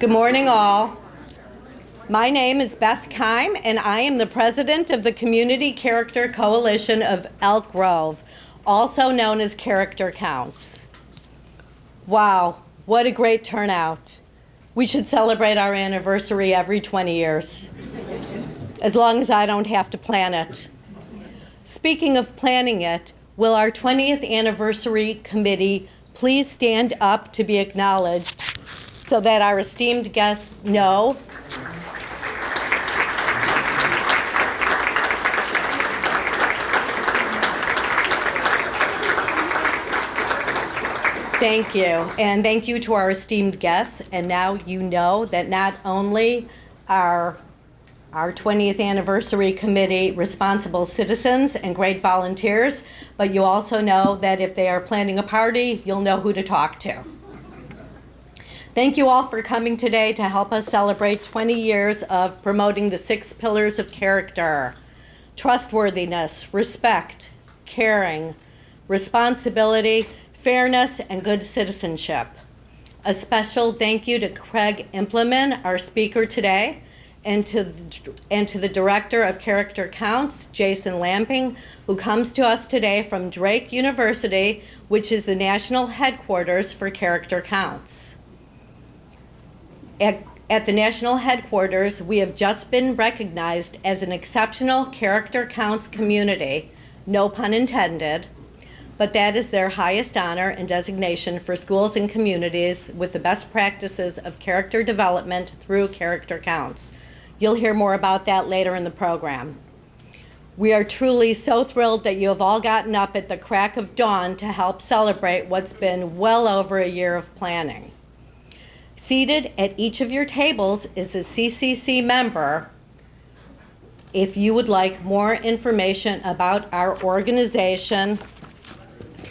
Good morning, all. My name is Beth Keim, and I am the president of the Community Character Coalition of Elk Grove, also known as Character Counts. Wow, what a great turnout. We should celebrate our anniversary every 20 years, as long as I don't have to plan it. Speaking of planning it, will our 20th anniversary committee please stand up to be acknowledged so that our esteemed guests know Thank you, and thank you to our esteemed guests. And now you know that not only are our 20th anniversary committee responsible citizens and great volunteers, but you also know that if they are planning a party, you'll know who to talk to. Thank you all for coming today to help us celebrate 20 years of promoting the 6 pillars of character: trustworthiness, respect, caring, responsibility, fairness, and good citizenship. A special thank you to Craig Impelman, our speaker today, and to the Director of Character Counts, Jason Lamping, who comes to us today from Drake University, which is the national headquarters for Character Counts. At the national headquarters, we have just been recognized as an exceptional Character Counts community, no pun intended, but that is their highest honor and designation for schools and communities with the best practices of character development through Character Counts. You'll hear more about that later in the program. We are truly so thrilled that you have all gotten up at the crack of dawn to help celebrate what's been well over a year of planning. Seated at each of your tables is a CCC member if you would like more information about our organization,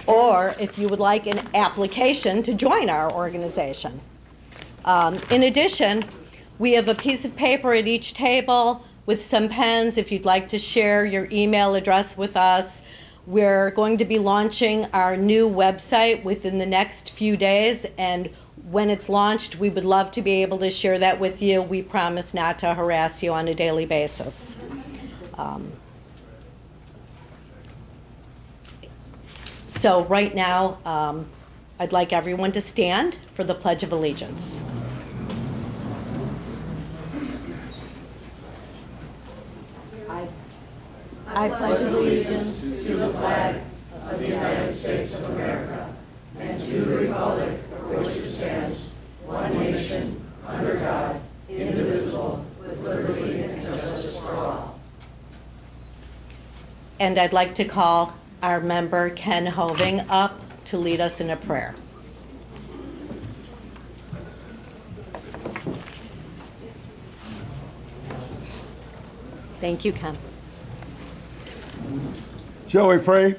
or if you would like an application to join our organization. In addition, we have a piece of paper at each table with some pens if you'd like to share your email address with us. We're going to be launching our new website within the next few days, and when it's launched, we would love to be able to share that with you. We promise not to harass you on a daily basis. So right now, I'd like everyone to stand for the Pledge of Allegiance. I pledge allegiance to the flag of the United States of America and to the republic for which it stands, one nation, under God, indivisible, with liberty and justice for all. And I'd like to call our member Ken Hoving up to lead us in a prayer. Thank you, Ken. Shall we pray?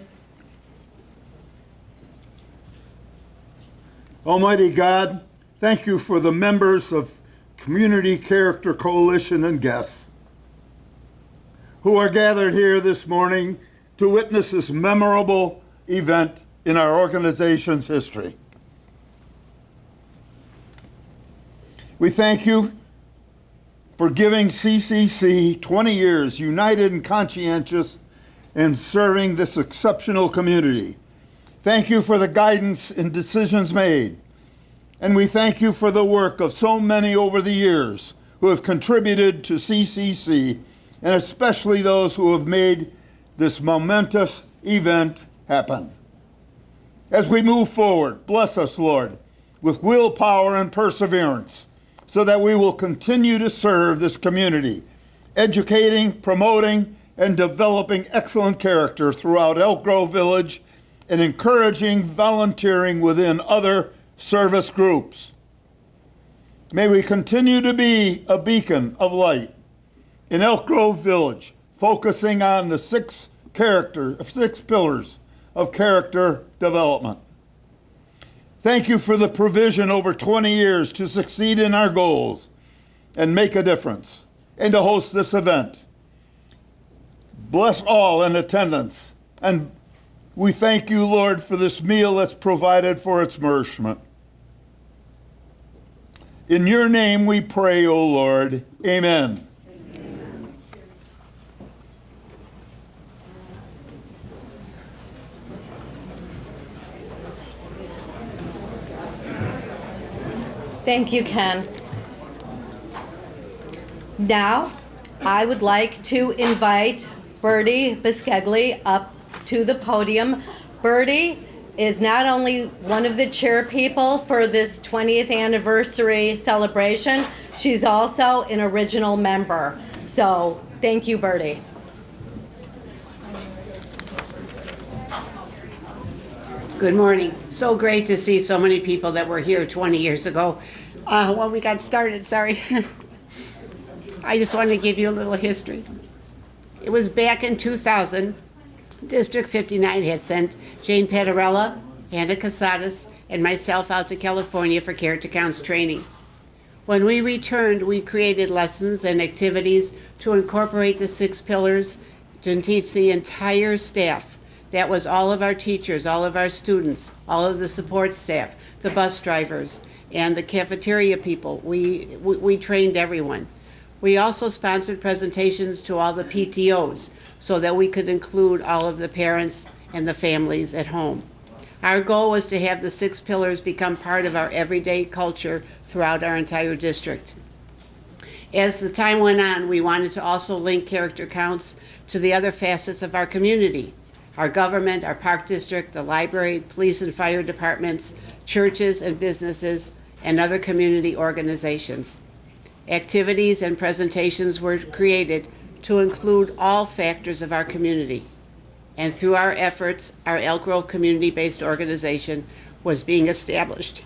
Almighty God, thank you for the members of Community Character Coalition and guests who are gathered here this morning to witness this memorable event in our organization's history. We thank you for giving CCC 20 years united and conscientious in serving this exceptional community. Thank you for the guidance in decisions made. And we thank you for the work of so many over the years who have contributed to CCC, and especially those who have made this momentous event happen. As we move forward, bless us, Lord, with willpower and perseverance, so that we will continue to serve this community, educating, promoting, and developing excellent character throughout Elk Grove Village, and encouraging volunteering within other service groups. May we continue to be a beacon of light in Elk Grove Village, focusing on the 6 pillars of character development. Thank you for the provision over 20 years to succeed in our goals and make a difference, and to host this event. Bless all in attendance, and we thank you, Lord, for this meal that's provided for its nourishment. In your name we pray, O Lord. Amen. Thank you, Ken. Now, I would like to invite Bertie Biscegli up to the podium. Bertie is not only one of the chair people for this 20th anniversary celebration, she's also an original member. So, thank you, Bertie. Good morning. So great to see so many people that were here 20 years ago when we got started. Sorry. I just wanted to give you a little history. It was back in 2000, District 59 had sent Jane Patarella, Anna Casadas, and myself out to California for Character Counts training. When we returned, we created lessons and activities to incorporate the 6 pillars to teach the entire staff. That was all of our teachers, all of our students, all of the support staff, the bus drivers, and the cafeteria people. We trained everyone. We also sponsored presentations to all the PTOs so that we could include all of the parents and the families at home. Our goal was to have the 6 pillars become part of our everyday culture throughout our entire district. As the time went on, we wanted to also link character counts to the other facets of our community. Our government, our park district, the library, police and fire departments, churches and businesses, and other community organizations. Activities and presentations were created to include all factors of our community. And through our efforts, our Elk Grove community-based organization was being established.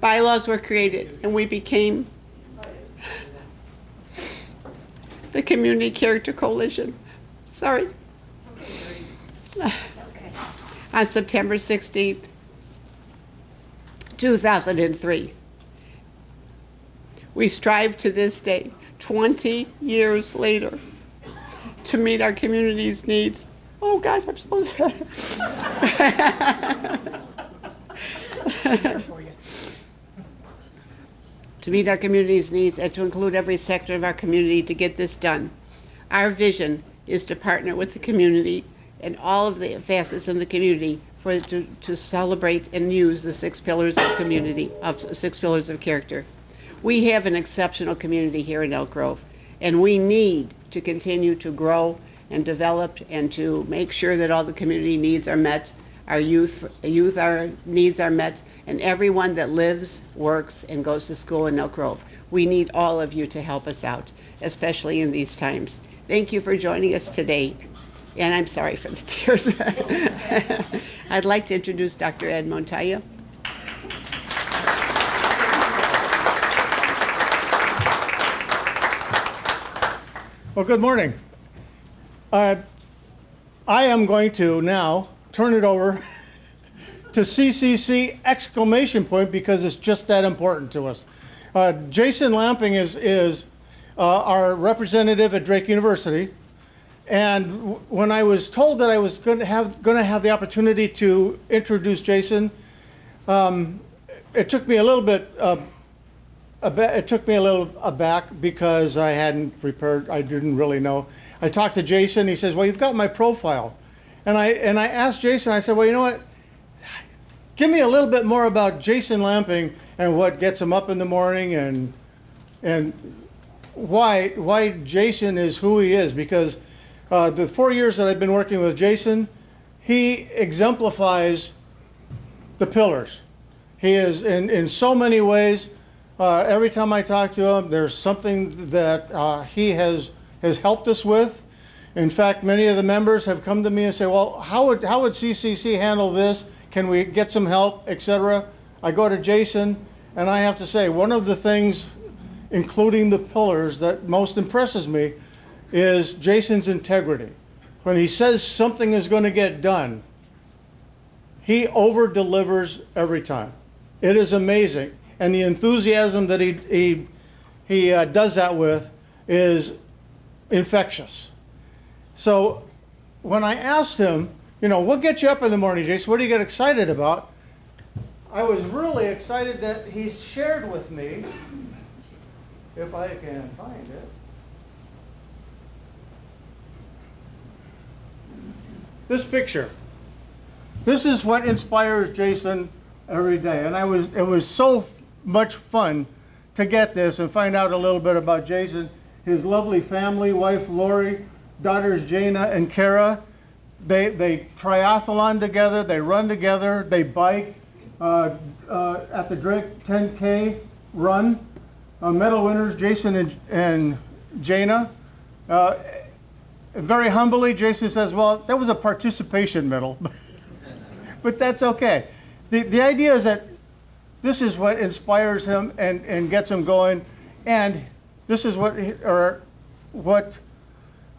Bylaws were created, and we became the Community Character Coalition. Sorry. On September 16th, 2003. We strive to this day, 20 years later, to meet our community's needs. Oh gosh, I'm supposed to. To meet our community's needs and to include every sector of our community to get this done. Our vision is to partner with the community and all of the facets in the community to celebrate and use the 6 pillars of community, of 6 pillars of character. We have an exceptional community here in Elk Grove, and we need to continue to grow and develop and to make sure that all the community needs are met, our our needs are met, and everyone that lives, works, and goes to school in Elk Grove. We need all of you to help us out, especially in these times. Thank you for joining us today. And I'm sorry for the tears. I'd like to introduce Dr. Ed Montoya. Well, good morning. I am going to now turn it over to CCC exclamation point because it's just that important to us. Jason Lamping is our representative at Drake University. And when I was told that I was going to have the opportunity to introduce Jason, it took me a little bit. It took me a little aback because I hadn't prepared. I didn't really know. I talked to Jason. He says, "Well, you've got my profile," and I asked Jason. I said, "Well, you know what? Give me a little bit more about Jason Lamping and what gets him up in the morning and why Jason is who he is because." The 4 years that I've been working with Jason, he exemplifies the pillars. He is in so many ways. Every time I talk to him, there's something that he has helped us with. In fact, many of the members have come to me and say, "Well, how would CCC handle this? Can we get some help, etc.?" I go to Jason, and I have to say, one of the things, including the pillars, that most impresses me is Jason's integrity. When he says something is going to get done, he over-delivers every time. It is amazing. And the enthusiasm that he does that with is infectious. So when I asked him, what gets you up in the morning, Jason? What do you get excited about? I was really excited that he shared with me, if I can find it, this picture. This is what inspires Jason every day. And it was so much fun to get this and find out a little bit about Jason, his lovely family, wife Lori, daughters Jana and Kara. They triathlon together, they run together, they bike at the Drake 10K run. Medal winners Jason and Jana. Very humbly, Jason says, well, that was a participation medal. But that's okay. The idea is that this is what inspires him and gets him going, and this is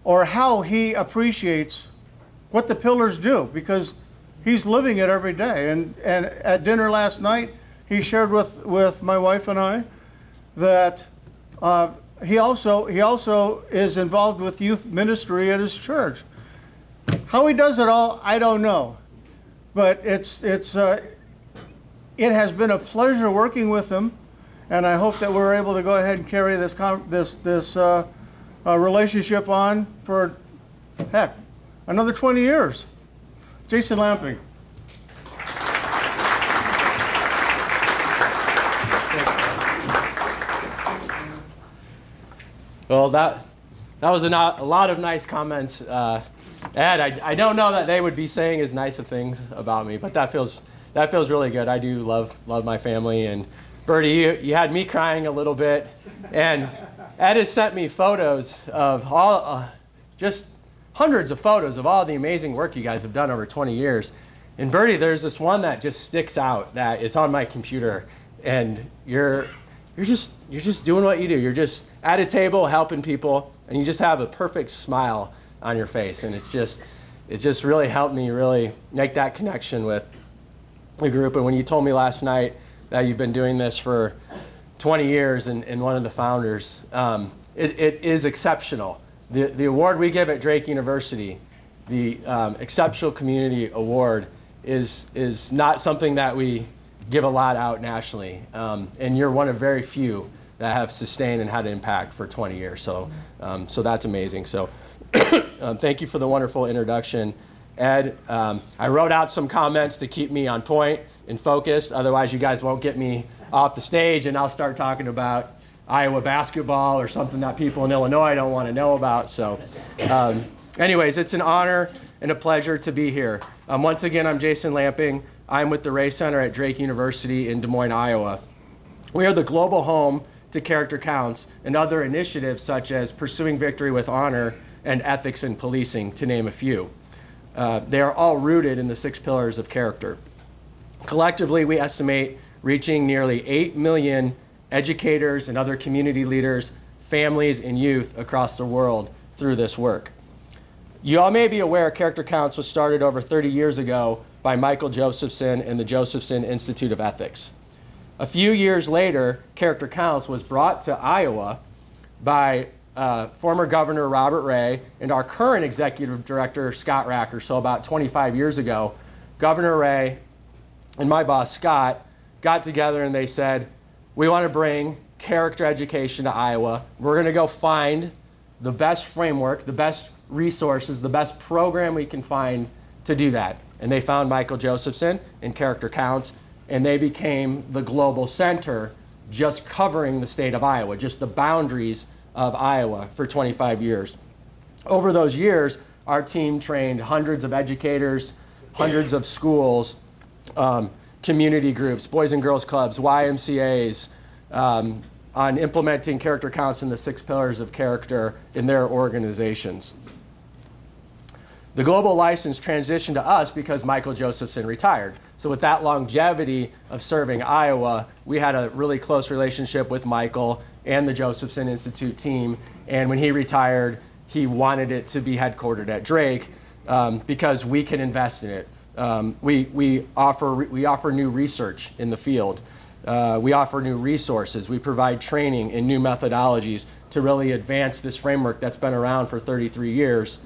how he appreciates what the pillars do, because he's living it every day. And at dinner last night, he shared with my wife and I that he also is involved with youth ministry at his church. How he does it all, I don't know. But it has been a pleasure working with him, and I hope that we're able to go ahead and carry this relationship on for, heck, another 20 years. Jason Lamping. Well, that was a lot of nice comments. Ed, I don't know that they would be saying as nice of things about me, but that feels really good. I do love my family, and Bertie, you had me crying a little bit, and Ed has sent me photos of all, just hundreds of photos of all the amazing work you guys have done over 20 years. And Bertie, there's this one that just sticks out that is on my computer, and you're just doing what you do. You're just at a table helping people, and you just have a perfect smile on your face, and it just really helped me really make that connection with the group. And when you told me last night that you've been doing this for 20 years and one of the founders, it is exceptional. The award we give at Drake University, the Exceptional Community Award, is not something that we give a lot out nationally, and you're one of very few that have sustained and had an impact for 20 years. So that's amazing. So thank you for the wonderful introduction, Ed. I wrote out some comments to keep me on point and focused. Otherwise, you guys won't get me off the stage, and I'll start talking about Iowa basketball or something that people in Illinois don't want to know about. So anyways, it's an honor and a pleasure to be here. Once again, I'm Jason Lamping. I'm with the Ray Center at Drake University in Des Moines, Iowa. We are the global home to Character Counts and other initiatives such as Pursuing Victory with Honor and Ethics in Policing, to name a few. They are all rooted in the 6 pillars of character. Collectively, we estimate reaching nearly 8 million educators and other community leaders, families, and youth across the world through this work. You all may be aware Character Counts was started over 30 years ago by Michael Josephson and the Josephson Institute of Ethics. A few years later, Character Counts was brought to Iowa by former Governor Robert Ray and our current Executive Director, Scott Racker. So about 25 years ago, Governor Ray and my boss, Scott, got together and they said, we want to bring character education to Iowa. We're going to go find the best framework, the best resources, the best program we can find to do that. And they found Michael Josephson and Character Counts, and they became the global center just covering the state of Iowa, just the boundaries of Iowa for 25 years. Over those years, our team trained hundreds of educators, hundreds of schools, community groups, Boys and Girls Clubs, YMCAs, on implementing character counts in the 6 pillars of character in their organizations. The global license transitioned to us because Michael Josephson retired. So with that longevity of serving Iowa, we had a really close relationship with Michael and the Josephson Institute team. And when he retired, he wanted it to be headquartered at Drake because we can invest in it. We offer new research in the field. We offer new resources. We provide training and new methodologies to really advance this framework that's been around for 33 years.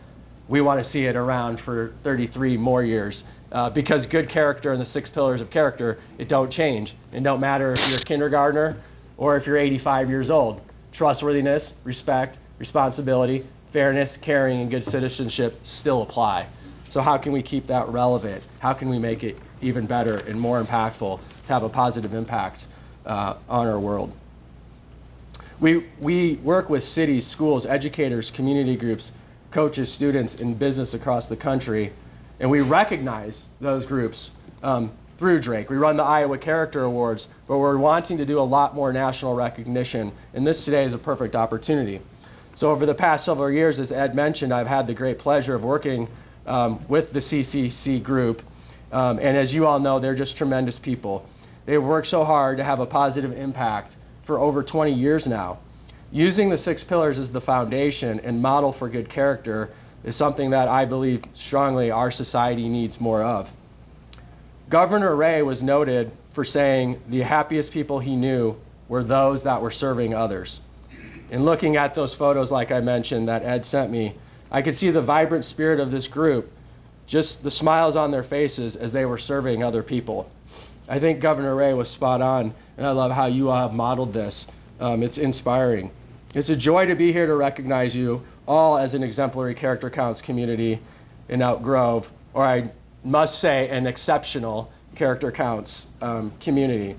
We want to see it around for 33 more years because good character and the 6 pillars of character, it don't change. It don't matter if you're a kindergartner or if you're 85 years old. Trustworthiness, respect, responsibility, fairness, caring, and good citizenship still apply. So how can we keep that relevant? How can we make it even better and more impactful to have a positive impact on our world? We work with cities, schools, educators, community groups, coaches, students, and business across the country, and we recognize those groups through Drake. We run the Iowa Character Awards, but we're wanting to do a lot more national recognition, and this today is a perfect opportunity. So over the past several years, as Ed mentioned, I've had the great pleasure of working with the CCC group, and as you all know, they're just tremendous people. They've worked so hard to have a positive impact for over 20 years now. Using the 6 pillars as the foundation and model for good character is something that I believe strongly our society needs more of. Governor Ray was noted for saying the happiest people he knew were those that were serving others. And looking at those photos, like I mentioned, that Ed sent me, I could see the vibrant spirit of this group, just the smiles on their faces as they were serving other people. I think Governor Ray was spot on, and I love how you all have modeled this. It's inspiring. It's a joy to be here to recognize you all as an exemplary Character Counts community in Elk Grove, or I must say an exceptional Character Counts community.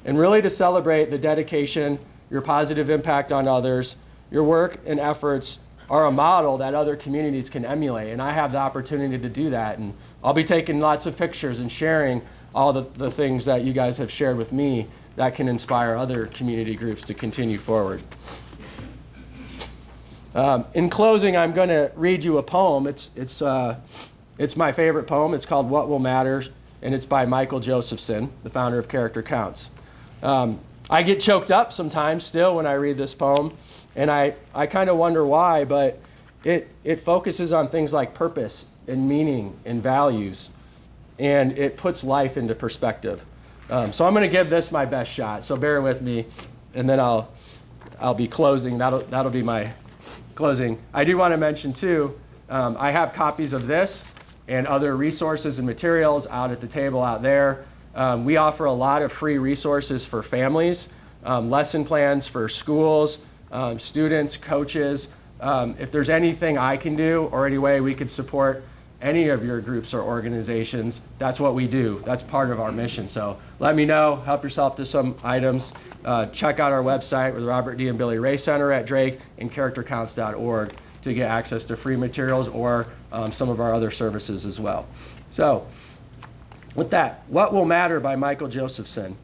And really to celebrate the dedication, your positive impact on others, your work and efforts are a model that other communities can emulate, and I have the opportunity to do that. And I'll be taking lots of pictures and sharing all the things that you guys have shared with me that can inspire other community groups to continue forward. In closing, I'm going to read you a poem. It's my favorite poem. It's called What Will Matter, and it's by Michael Josephson, the founder of Character Counts. I get choked up sometimes still when I read this poem, and I kind of wonder why, but it focuses on things like purpose and meaning and values, and it puts life into perspective. So I'm going to give this my best shot, so bear with me, and then I'll be closing. That'll be my closing. I do want to mention too, I have copies of this and other resources and materials out at the table out there. We offer a lot of free resources for families, lesson plans for schools, students, coaches. If there's anything I can do or any way we could support any of your groups or organizations, that's what we do. That's part of our mission. So let me know, help yourself to some items. Check out our website with Robert D. and Billy Ray Center at Drake and charactercounts.org to get access to free materials or some of our other services as well. So with that, What Will Matter by Michael Josephson.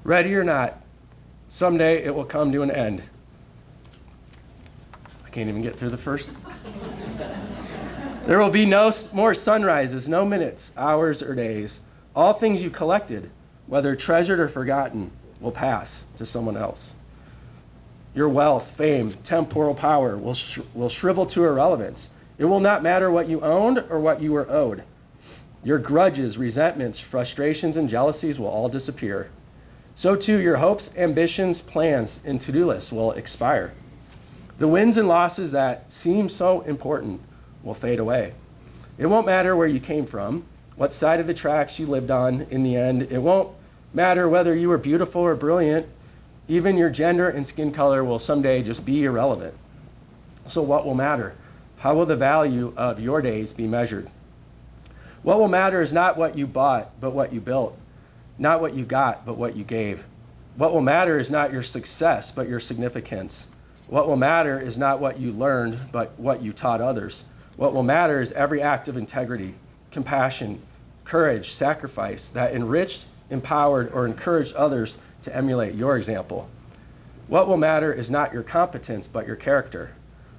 Ready or not, someday it will come to an end. I can't even get through the first. There will be no more sunrises, no minutes, hours, or days. All things you collected, whether treasured or forgotten, will pass to someone else. Your wealth, fame, temporal power will shrivel to irrelevance. It will not matter what you owned or what you were owed. Your grudges, resentments, frustrations, and jealousies will all disappear. So too, your hopes, ambitions, plans, and to-do lists will expire. The wins and losses that seem so important will fade away. It won't matter where you came from, what side of the tracks you lived on in the end. It won't matter whether you were beautiful or brilliant. Even your gender and skin color will someday just be irrelevant. So what will matter? How will the value of your days be measured? What will matter is not what you bought, but what you built. Not what you got, but what you gave. What will matter is not your success, but your significance. What will matter is not what you learned, but what you taught others. What will matter is every act of integrity, compassion, courage, sacrifice that enriched, empowered, or encouraged others to emulate your example. What will matter is not your competence, but your character.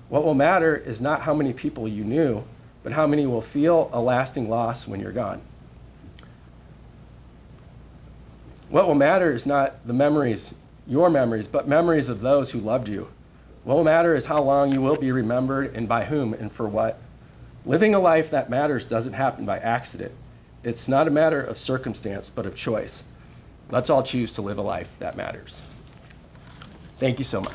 What will matter is not how many people you knew, but how many will feel a lasting loss when you're gone. What will matter is not the memories, your memories, but memories of those who loved you. What will matter is how long you will be remembered and by whom and for what. Living a life that matters doesn't happen by accident. It's not a matter of circumstance, but of choice. Let's all choose to live a life that matters. Thank you so much.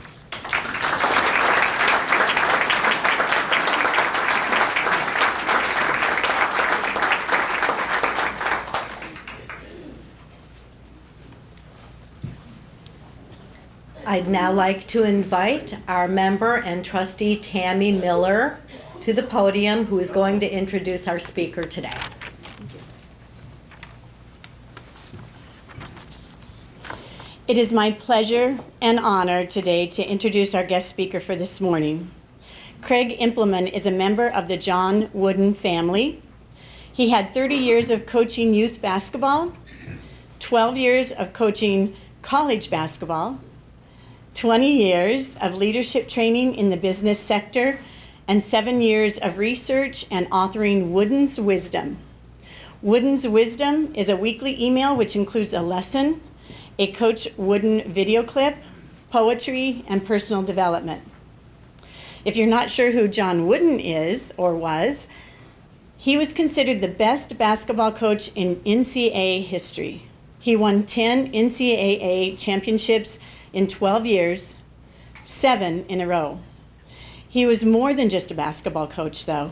I'd now like to invite our member and trustee Tammy Miller to the podium, who is going to introduce our speaker today. It is my pleasure and honor today to introduce our guest speaker for this morning. Craig Impelman is a member of the John Wooden family. He had 30 years of coaching youth basketball, 12 years of coaching college basketball, 20 years of leadership training in the business sector, and 7 years of research and authoring Wooden's Wisdom. Wooden's Wisdom is a weekly email which includes a lesson, a Coach Wooden video clip, poetry, and personal development. If you're not sure who John Wooden is or was, he was considered the best basketball coach in NCAA history. He won 10 NCAA championships in 12 years, 7 in a row. He was more than just a basketball coach, though.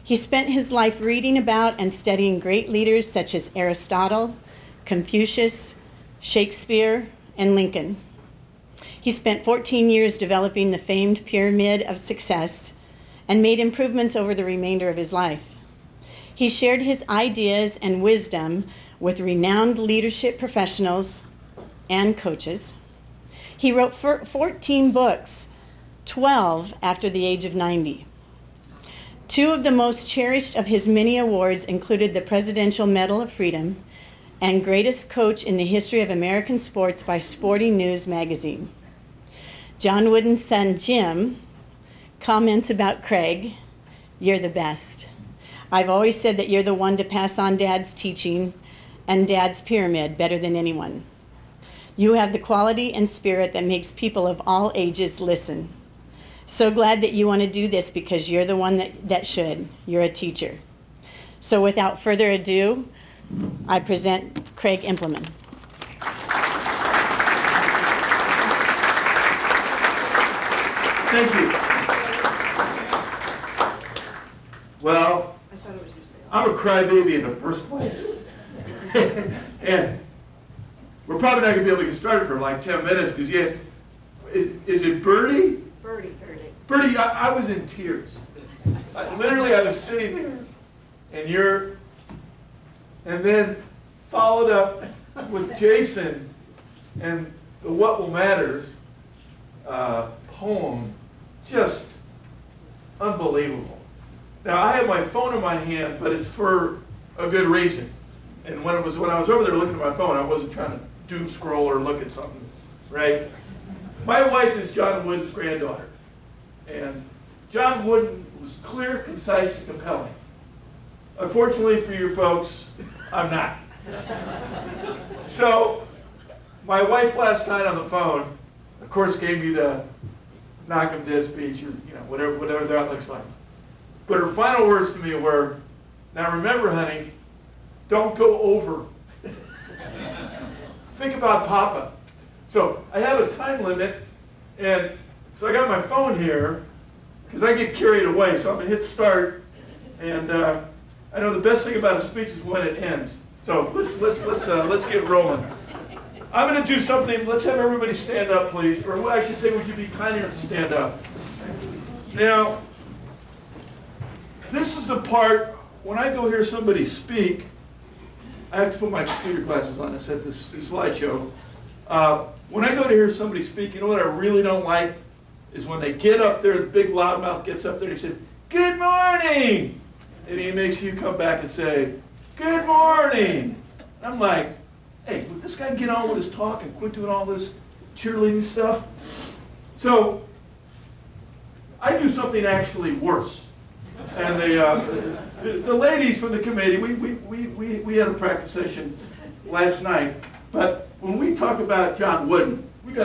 He spent his life reading about and studying great leaders such as Aristotle, Confucius, Shakespeare, and Lincoln. He spent 14 years developing the famed pyramid of success and made improvements over the remainder of his life. He shared his ideas and wisdom with renowned leadership professionals and coaches. He wrote 14 books, 12 after the age of 90. 2 of the most cherished of his many awards included the Presidential Medal of Freedom and Greatest Coach in the History of American Sports by Sporting News magazine. John Wooden's son, Jim, comments about Craig, "You're the best. I've always said that you're the one to pass on Dad's teaching and Dad's pyramid better than anyone. You have the quality and spirit that makes people of all ages listen. So glad that you want to do this because you're the one that should. You're a teacher." So without further ado, I present Craig Impelman. Thank you. Well, I'm a crybaby in the first place. And we're probably not going to be able to get started for like 10 minutes because is it Birdie? Birdie, I was in tears. Literally, I was sitting there, and then followed up with Jason and the What Will Matters poem, just unbelievable. Now, I have my phone in my hand, but it's for a good reason. And when I was over there looking at my phone, I wasn't trying to doom scroll or look at something, right? My wife is John Wooden's granddaughter. And John Wooden was clear, concise, and compelling. Unfortunately for you folks, I'm not. So, my wife last night on the phone, of course, gave me the knock 'em dead speech, or whatever that looks like. But her final words to me were, "Now remember, honey, don't go over. Think about Papa." So I have a time limit, and so I got my phone here because I get carried away. So I'm gonna hit start, and I know the best thing about a speech is when it ends. So let's get rolling. I'm gonna do something. Let's have everybody stand up, please. Or I should say, would you be kind enough to stand up? Now, this is the part when I go hear somebody speak. I have to put my computer glasses on. I said this slideshow. When I go to hear somebody speak, you know what I really don't like is when they get up there, the big loudmouth gets up there and he says, "Good morning," and he makes you come back and say, "Good morning." And I'm like, hey, would this guy get on with his talk and quit doing all this cheerleading stuff? So I do something actually worse. And the ladies from the committee, we had a practice session last night. But when we talk about John Wooden, we're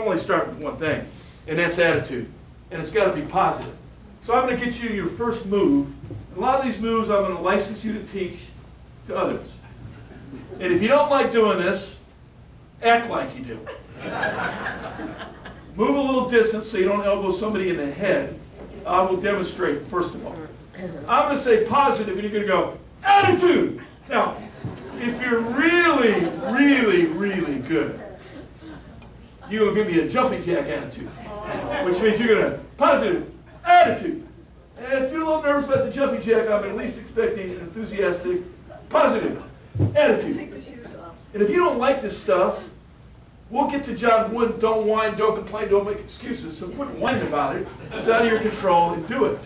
only starting with one thing, and that's attitude. And it's got to be positive. So I'm going to get you your first move. A lot of these moves I'm going to license you to teach to others. And if you don't like doing this, act like you do. Move a little distance so you don't elbow somebody in the head. I will demonstrate, first of all. I'm going to say positive, and you're going to go, attitude. Now, if you're really, really, really good, you're going to give me a jumping jack attitude, which means you're going to positive attitude. And if you're a little nervous about the jumping jack, I'm at least expecting an enthusiastic, positive attitude. And if you don't like this stuff, we'll get to John Wooden. Don't whine, don't complain, don't make excuses. So quit whining about it. It's out of your control, and do it.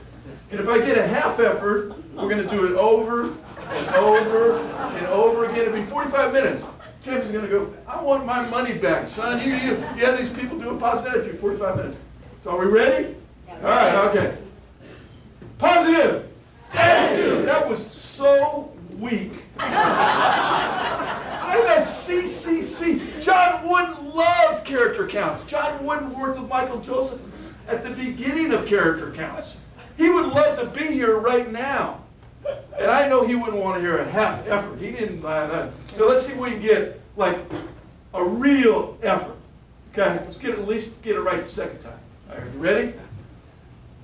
And if I get a half effort, we're going to do it over and over and over again. It'll be 45 minutes. Tim's going to go, I want my money back, son. You have these people doing positive attitude, 45 minutes. So are we ready? All right, okay. Positive attitude. That was so weak. I'm at CCC. John Wooden loved character counts. John Wooden worked with Michael Joseph at the beginning of character counts. He would love to be here right now. And I know he wouldn't want to hear a half effort. He didn't. So let's see if we can get like a real effort. Okay, let's at least get it right the second time. All right, you ready?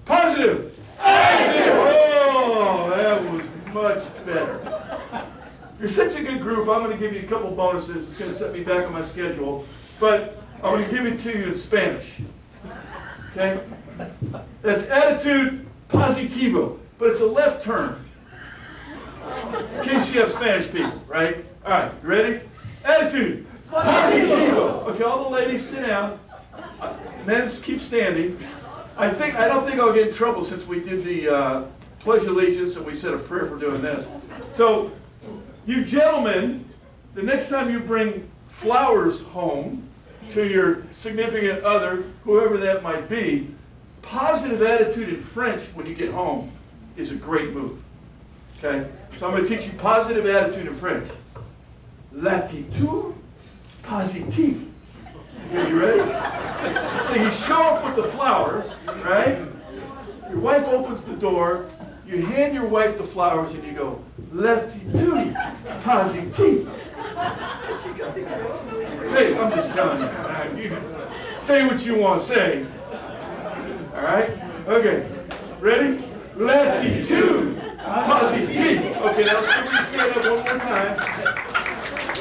Positive attitude. Oh, that was much better. You're such a good group. I'm going to give you a couple bonuses. It's going to set me back on my schedule, but I'm going to give it to you in Spanish. Okay? That's attitude positivo, but it's a left turn. In case you have Spanish people, right? All right, you ready? Attitude positivo. Okay, all the ladies sit down. Men keep standing. I don't think I'll get in trouble since we did the Pledge of Allegiance and we said a prayer for doing this. So, you gentlemen, the next time you bring flowers home to your significant other, whoever that might be, positive attitude in French when you get home is a great move. Okay? So I'm going to teach you positive attitude in French. L'attitude positive. Okay, you ready? So you show up with the flowers, right? Your wife opens the door, you hand your wife the flowers and you go, l'attitude positive. Hey, I'm just telling you. Say what you want to say. All right? Okay. Ready? L'attitude positive. Okay, now let's see if we can stand up one more time.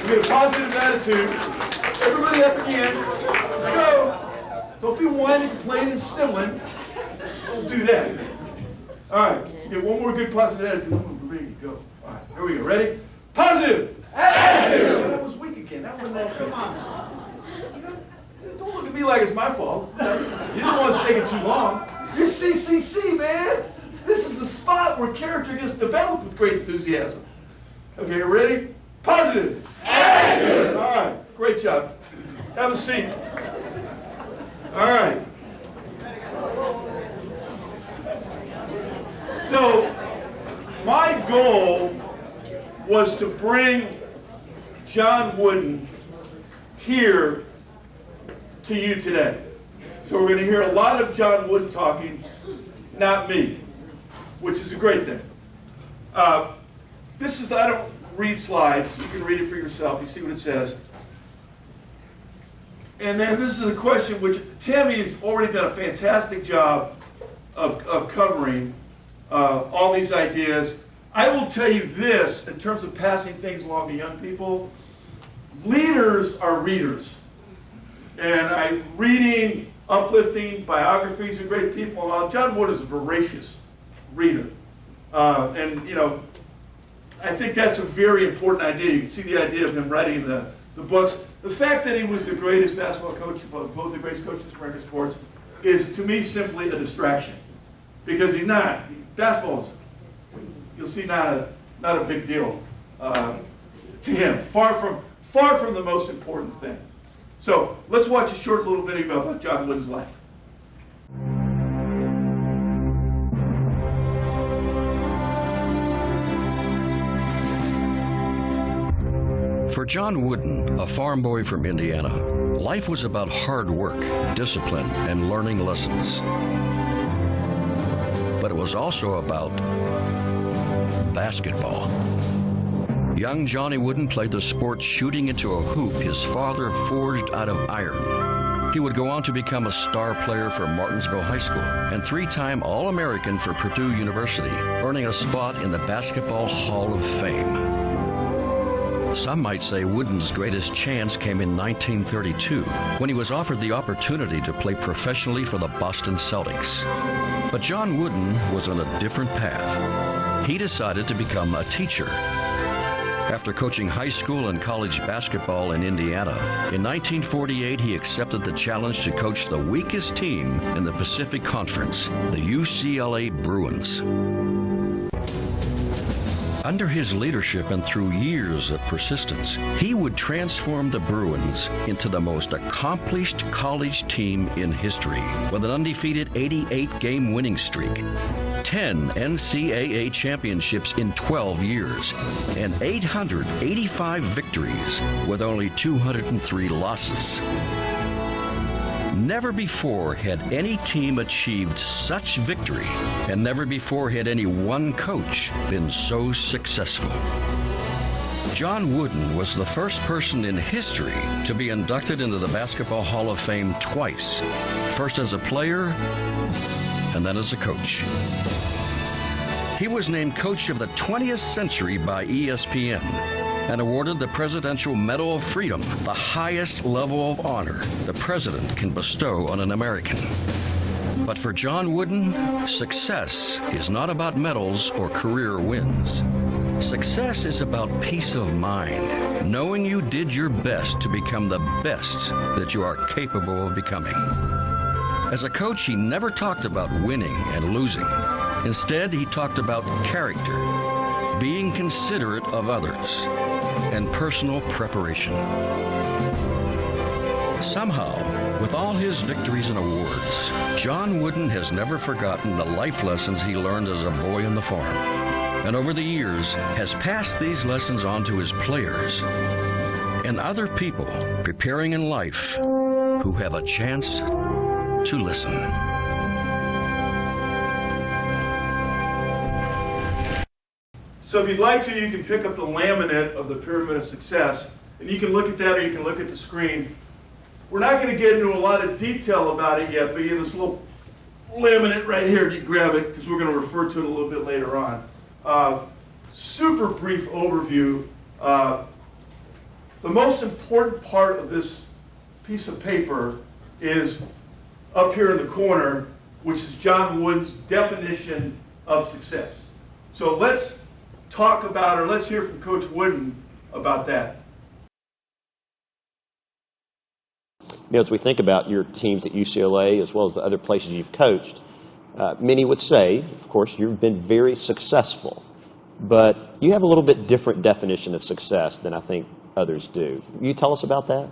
We get a positive attitude. Everybody up again. Let's go. Don't be whining, complaining, and sniveling. Don't do that. All right. Get one more good positive attitude. I'm ready to go. All right. Here we go. Ready? Positive attitude. That was weak again. That one. Come on. Don't look at me like it's my fault. You're the one that's taking too long. You're CCC, man. This is the spot where character gets developed with great enthusiasm. Okay, ready? Positive attitude. All right. Great job. Have a seat. All right. So, my goal was to bring John Wooden here to you today. So we're going to hear a lot of John Wooden talking, not me, which is a great thing. I don't read slides. You can read it for yourself. You see what it says. And then this is a question which Tammy has already done a fantastic job of covering all these ideas. I will tell you this, in terms of passing things along to young people, leaders are readers. And I'm reading uplifting biographies of great people. John Wood is a voracious reader. And, you know, I think that's a very important idea. You can see the idea of him writing the books. The fact that he was the greatest basketball coach, both the greatest coaches in American sports, is to me simply a distraction. Because he's not. Basketball is, you'll see, not a big deal to him. Far from the most important thing. So let's watch a short little video about John Wooden's life. For John Wooden, a farm boy from Indiana, life was about hard work, discipline, and learning lessons. But it was also about basketball. Young Johnny Wooden played the sport shooting into a hoop his father forged out of iron. He would go on to become a star player for Martinsville High School and three-time All-American for Purdue University, earning a spot in the Basketball Hall of Fame. Some might say Wooden's greatest chance came in 1932, when he was offered the opportunity to play professionally for the Boston Celtics. But John Wooden was on a different path. He decided to become a teacher. After coaching high school and college basketball in Indiana, in 1948 he accepted the challenge to coach the weakest team in the Pacific Conference, the UCLA Bruins. Under his leadership and through years of persistence, he would transform the Bruins into the most accomplished college team in history, with an undefeated 88-game winning streak, 10 NCAA championships in 12 years, and 885 victories with only 203 losses. Never before had any team achieved such victory, and never before had any one coach been so successful. John Wooden was the first person in history to be inducted into the Basketball Hall of Fame twice, first as a player and then as a coach. He was named Coach of the 20th Century by ESPN and awarded the Presidential Medal of Freedom, the highest level of honor the president can bestow on an American. But for John Wooden, success is not about medals or career wins. Success is about peace of mind, knowing you did your best to become the best that you are capable of becoming. As a coach, he never talked about winning and losing. Instead, he talked about character, being considerate of others, and personal preparation. Somehow, with all his victories and awards, John Wooden has never forgotten the life lessons he learned as a boy on the farm, and over the years has passed these lessons on to his players and other people preparing in life who have a chance to listen. So if you'd like to, you can pick up the laminate of the Pyramid of Success, and you can look at that or you can look at the screen. We're not going to get into a lot of detail about it yet, but you have this little laminate right here. You grab it because we're going to refer to it a little bit later on. Super brief overview. The most important part of this piece of paper is up here in the corner, which is John Wooden's definition of success. So let's talk about, or let's hear from Coach Wooden about that. You know, as we think about your teams at UCLA as well as the other places you've coached, many would say, of course, you've been very successful, but you have a little bit different definition of success than I think others do. Will you tell us about that?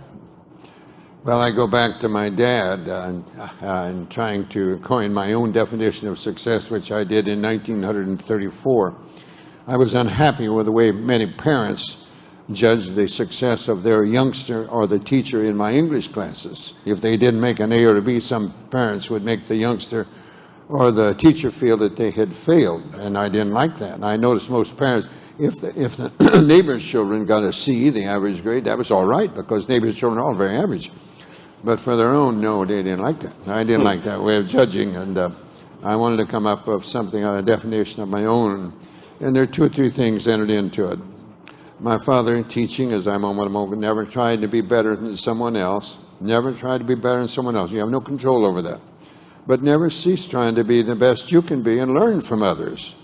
Well, I go back to my dad and trying to coin my own definition of success, which I did in 1934. I was unhappy with the way many parents judged the success of their youngster or the teacher in my English classes. If they didn't make an A or a B, some parents would make the youngster or the teacher feel that they had failed, and I didn't like that. And I noticed most parents, if the neighbor's children got a C, the average grade, that was all right, because neighbor's children are all very average. But for their own, no, they didn't like that. I didn't like that way of judging, and I wanted to come up with something, a definition of my own. And there are two or three things entered into it. My father, in teaching, as I'm on what I'm over, never tried to be better than someone else. Never tried to be better than someone else. You have no control over that. But never cease trying to be the best you can be and learn from others.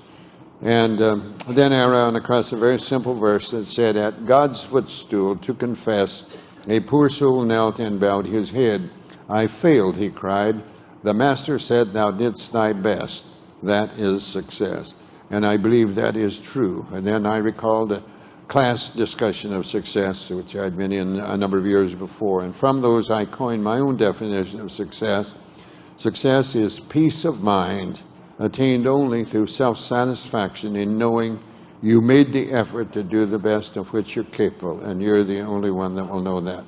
And then I ran across a very simple verse that said, "At God's footstool to confess, a poor soul knelt and bowed his head. I failed," he cried. "The Master said, thou didst thy best. That is success." And I believe that is true. And then I recalled a class discussion of success, which I'd been in a number of years before. And from those, I coined my own definition of success. Success is peace of mind, attained only through self-satisfaction in knowing you made the effort to do the best of which you're capable, and you're the only one that will know that.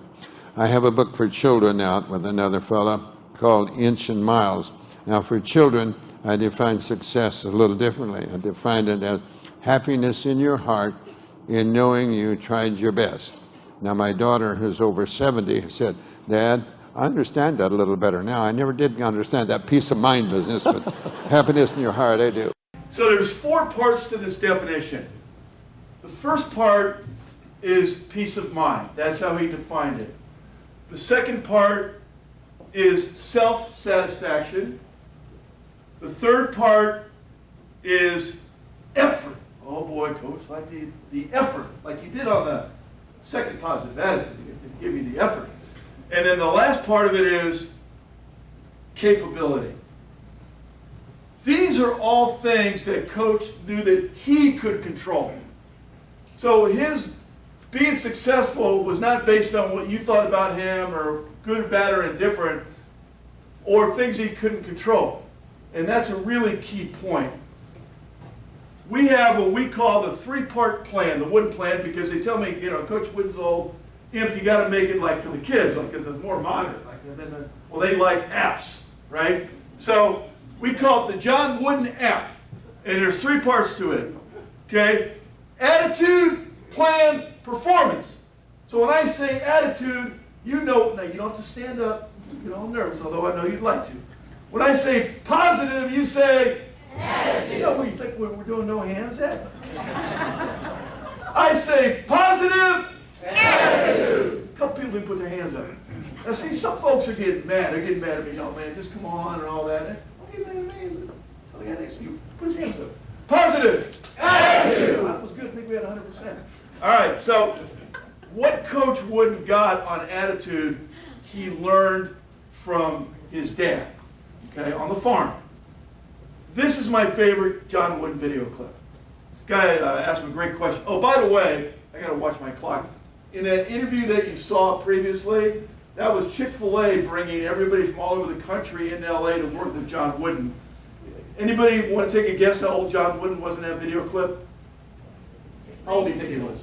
I have a book for children out with another fellow called Inch and Miles. Now, for children, I define success a little differently. I define it as happiness in your heart in knowing you tried your best. Now, my daughter, who's over 70, said, "Dad, I understand that a little better now. I never did understand that peace of mind business, but happiness in your heart, I do." So there's four parts to this definition. The first part is peace of mind. That's how he defined it. The second part is self-satisfaction. The third part is effort. Oh boy, Coach, like the effort, like you did on the second positive attitude. Give me the effort. And then the last part of it is capability. These are all things that Coach knew that he could control. So his being successful was not based on what you thought about him or good, bad, or indifferent, or things he couldn't control. And that's a really key point. We have what we call the three-part plan, the Wooden plan, because they tell me, you know, Coach Wooden's old, Imp, you got to make it like for the kids, like because it's more modern. Well, they like apps, right? So we call it the John Wooden app, and there's three parts to it. Okay, attitude, plan, performance. So when I say attitude, you know, now you don't have to stand up. You know, I'm nervous, although I know you'd like to. When I say positive, you say attitude. You know what you think we're doing no hands at? I say positive attitude. A couple people didn't put their hands up. Now see, some folks are getting mad. They're getting mad at me. Oh man, just come on and all that. Okay, man, tell the guy next to you, put his hands up. Positive attitude. That was good. I think we had 100%. All right, so what Coach Wooden got on attitude, he learned from his dad, okay, on the farm. This is my favorite John Wooden video clip. This guy asked me a great question. Oh, by the way, I got to watch my clock. In that interview that you saw previously, that was Chick-fil-A bringing everybody from all over the country into LA to work with John Wooden. Anybody want to take a guess how old John Wooden was in that video clip? How old do you think he was?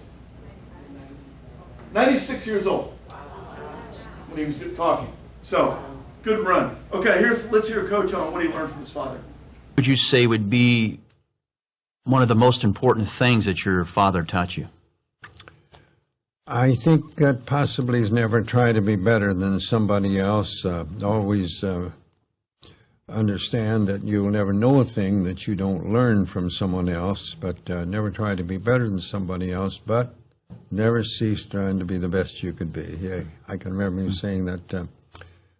96 years old when he was talking. So, good run. Okay, let's hear Coach on what he learned from his father. What would you say would be one of the most important things that your father taught you? I think that possibly is never try to be better than somebody else. Always understand that you'll never know a thing that you don't learn from someone else, but never try to be better than somebody else, but never cease trying to be the best you could be. Yeah, I can remember you saying that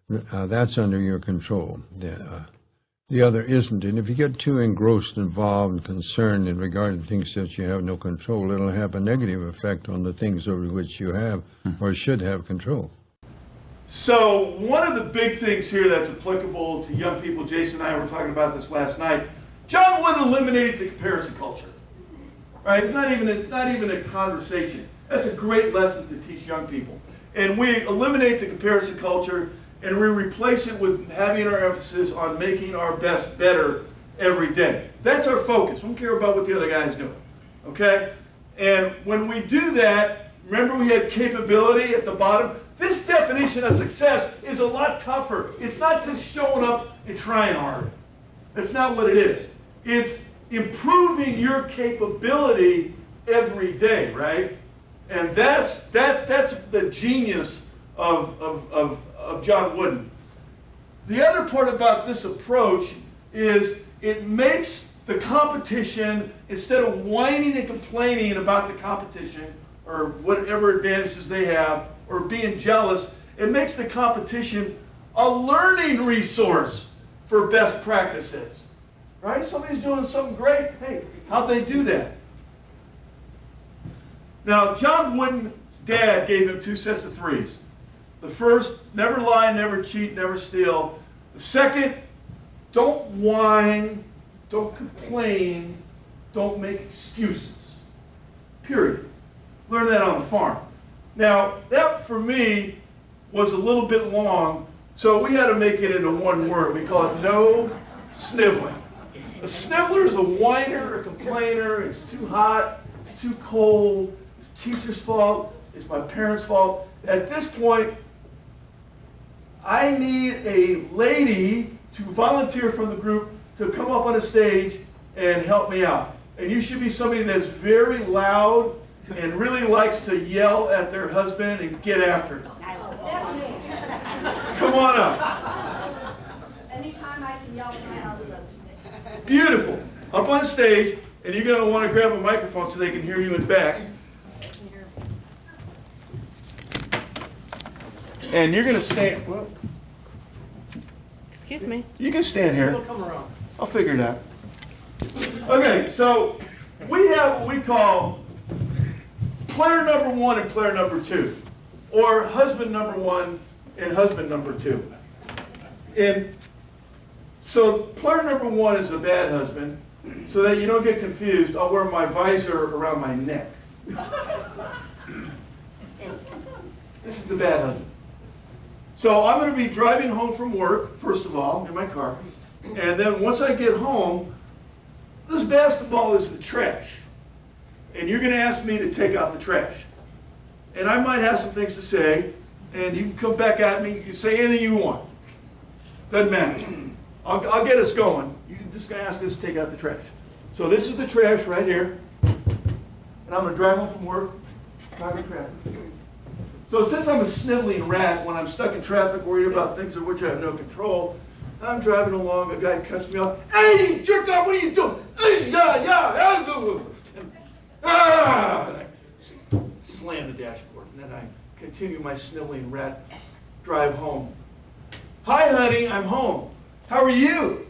that's under your control. The other isn't. And if you get too engrossed, involved, and concerned in regard to things that you have no control, it'll have a negative effect on the things over which you have or should have control. So one of the big things here that's applicable to young people, Jason and I were talking about this last night, John Wooden eliminated the comparison culture. Right? It's not even a conversation. That's a great lesson to teach young people. And we eliminate the comparison culture and we replace it with having our emphasis on making our best better every day. That's our focus. We don't care about what the other guy's doing. Okay? And when we do that, remember we had capability at the bottom? This definition of success is a lot tougher. It's not just showing up and trying hard. That's not what it is. It's improving your capability every day, right? And that's the genius of John Wooden. The other part about this approach is it makes the competition, instead of whining and complaining about the competition or whatever advantages they have or being jealous, it makes the competition a learning resource for best practices. Right? Somebody's doing something great. Hey, how'd they do that? Now, John Wooden's dad gave him 2 sets of threes. The first, never lie, never cheat, never steal. The second, don't whine, don't complain, don't make excuses. Period. Learn that on the farm. Now, that for me was a little bit long, so we had to make it into one word. We call it no sniveling. A sniveler is a whiner, a complainer. It's too hot, it's too cold, it's the teacher's fault, it's my parents' fault. At this point, I need a lady to volunteer from the group to come up on a stage and help me out. And you should be somebody that's very loud and really likes to yell at their husband and get after it. That's me. Come on up. Anytime I can yell at my husband. Beautiful. Up on stage, and you're going to want to grab a microphone so they can hear you in the back. And you're going to stand, well, Excuse me. you can stand here. Come around. I'll figure it out. Okay, so we have what we call player number 1 and player number 2, or husband number 1 and husband number 2. And so player number 1 is the bad husband. So that you don't get confused, I'll wear my visor around my neck. This is the bad husband. So I'm going to be driving home from work, first of all, in my car. And then once I get home, this basketball is the trash. And you're going to ask me to take out the trash. And I might have some things to say, and you can come back at me, you can say anything you want. Doesn't matter. I'll get us going. You're just going to ask us to take out the trash. So this is the trash right here. And I'm going to drive home from work, drive in traffic. So since I'm a sniveling rat, when I'm stuck in traffic, worried about things of which I have no control, I'm driving along, a guy cuts me off. Hey, jerk off, what are you doing? Hey, yeah, and I slam the dashboard, and then I continue my sniveling rat drive home. Hi, honey, I'm home. How are you?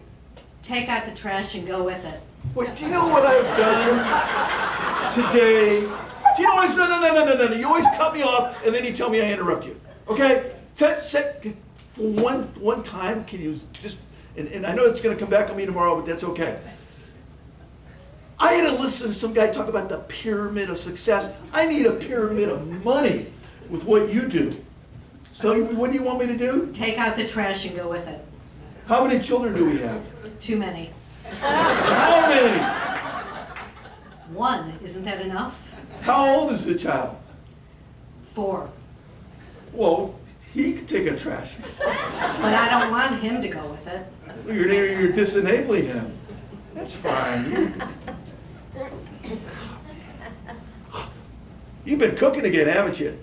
Take out the trash and go with it. Well, do you know what I've done today? Do you know what? No. You always cut me off, and then you tell me I interrupt you. Okay? For one time, can you just, and I know it's going to come back on me tomorrow, but that's okay. I had to listen to some guy talk about the pyramid of success. I need a pyramid of money with what you do. So what do you want me to do? Take out the trash and go with it. How many children do we have? Too many. How many? 1, isn't that enough? How old is the child? 4. Well, he could take a trash. But I don't want him to go with it. You're disenabling him. That's fine. You've been cooking again, haven't you?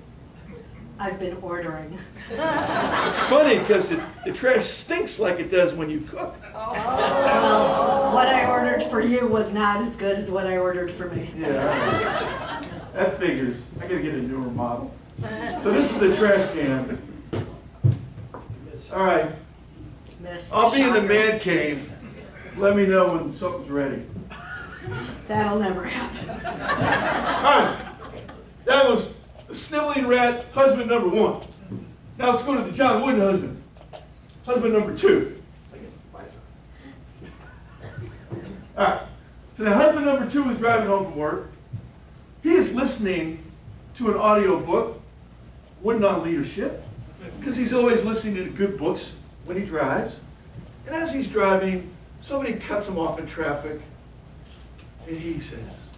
I've been ordering. It's funny because the trash stinks like it does when you cook. Well, what I ordered for you was not as good as what I ordered for me. Yeah, that figures. I gotta get a newer model. So this is the trash can. All right. Missed I'll be in the shocker. man cave. Let me know when something's ready. That'll never happen. All right. That was the sniveling rat, husband number 1. Now let's go to the John Wooden husband. Husband number 2. All right. So now husband number 2 is driving home from work. He is listening to an audio book, Wooden on Leadership, because he's always listening to good books when he drives. And as he's driving, somebody cuts him off in traffic, and he says,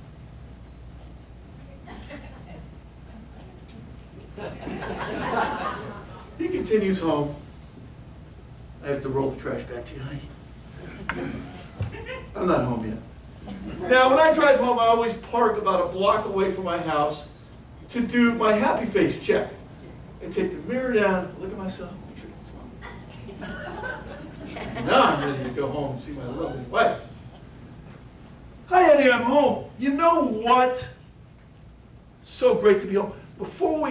he continues home. I have to roll the trash back to you, honey. I'm not home yet. Now, when I drive home, I always park about a block away from my house to do my happy face check. I take the mirror down, look at myself, make sure I can smile. Now I'm ready to go home and see my lovely wife. Hi, Eddie, I'm home. You know what? So great to be home. Before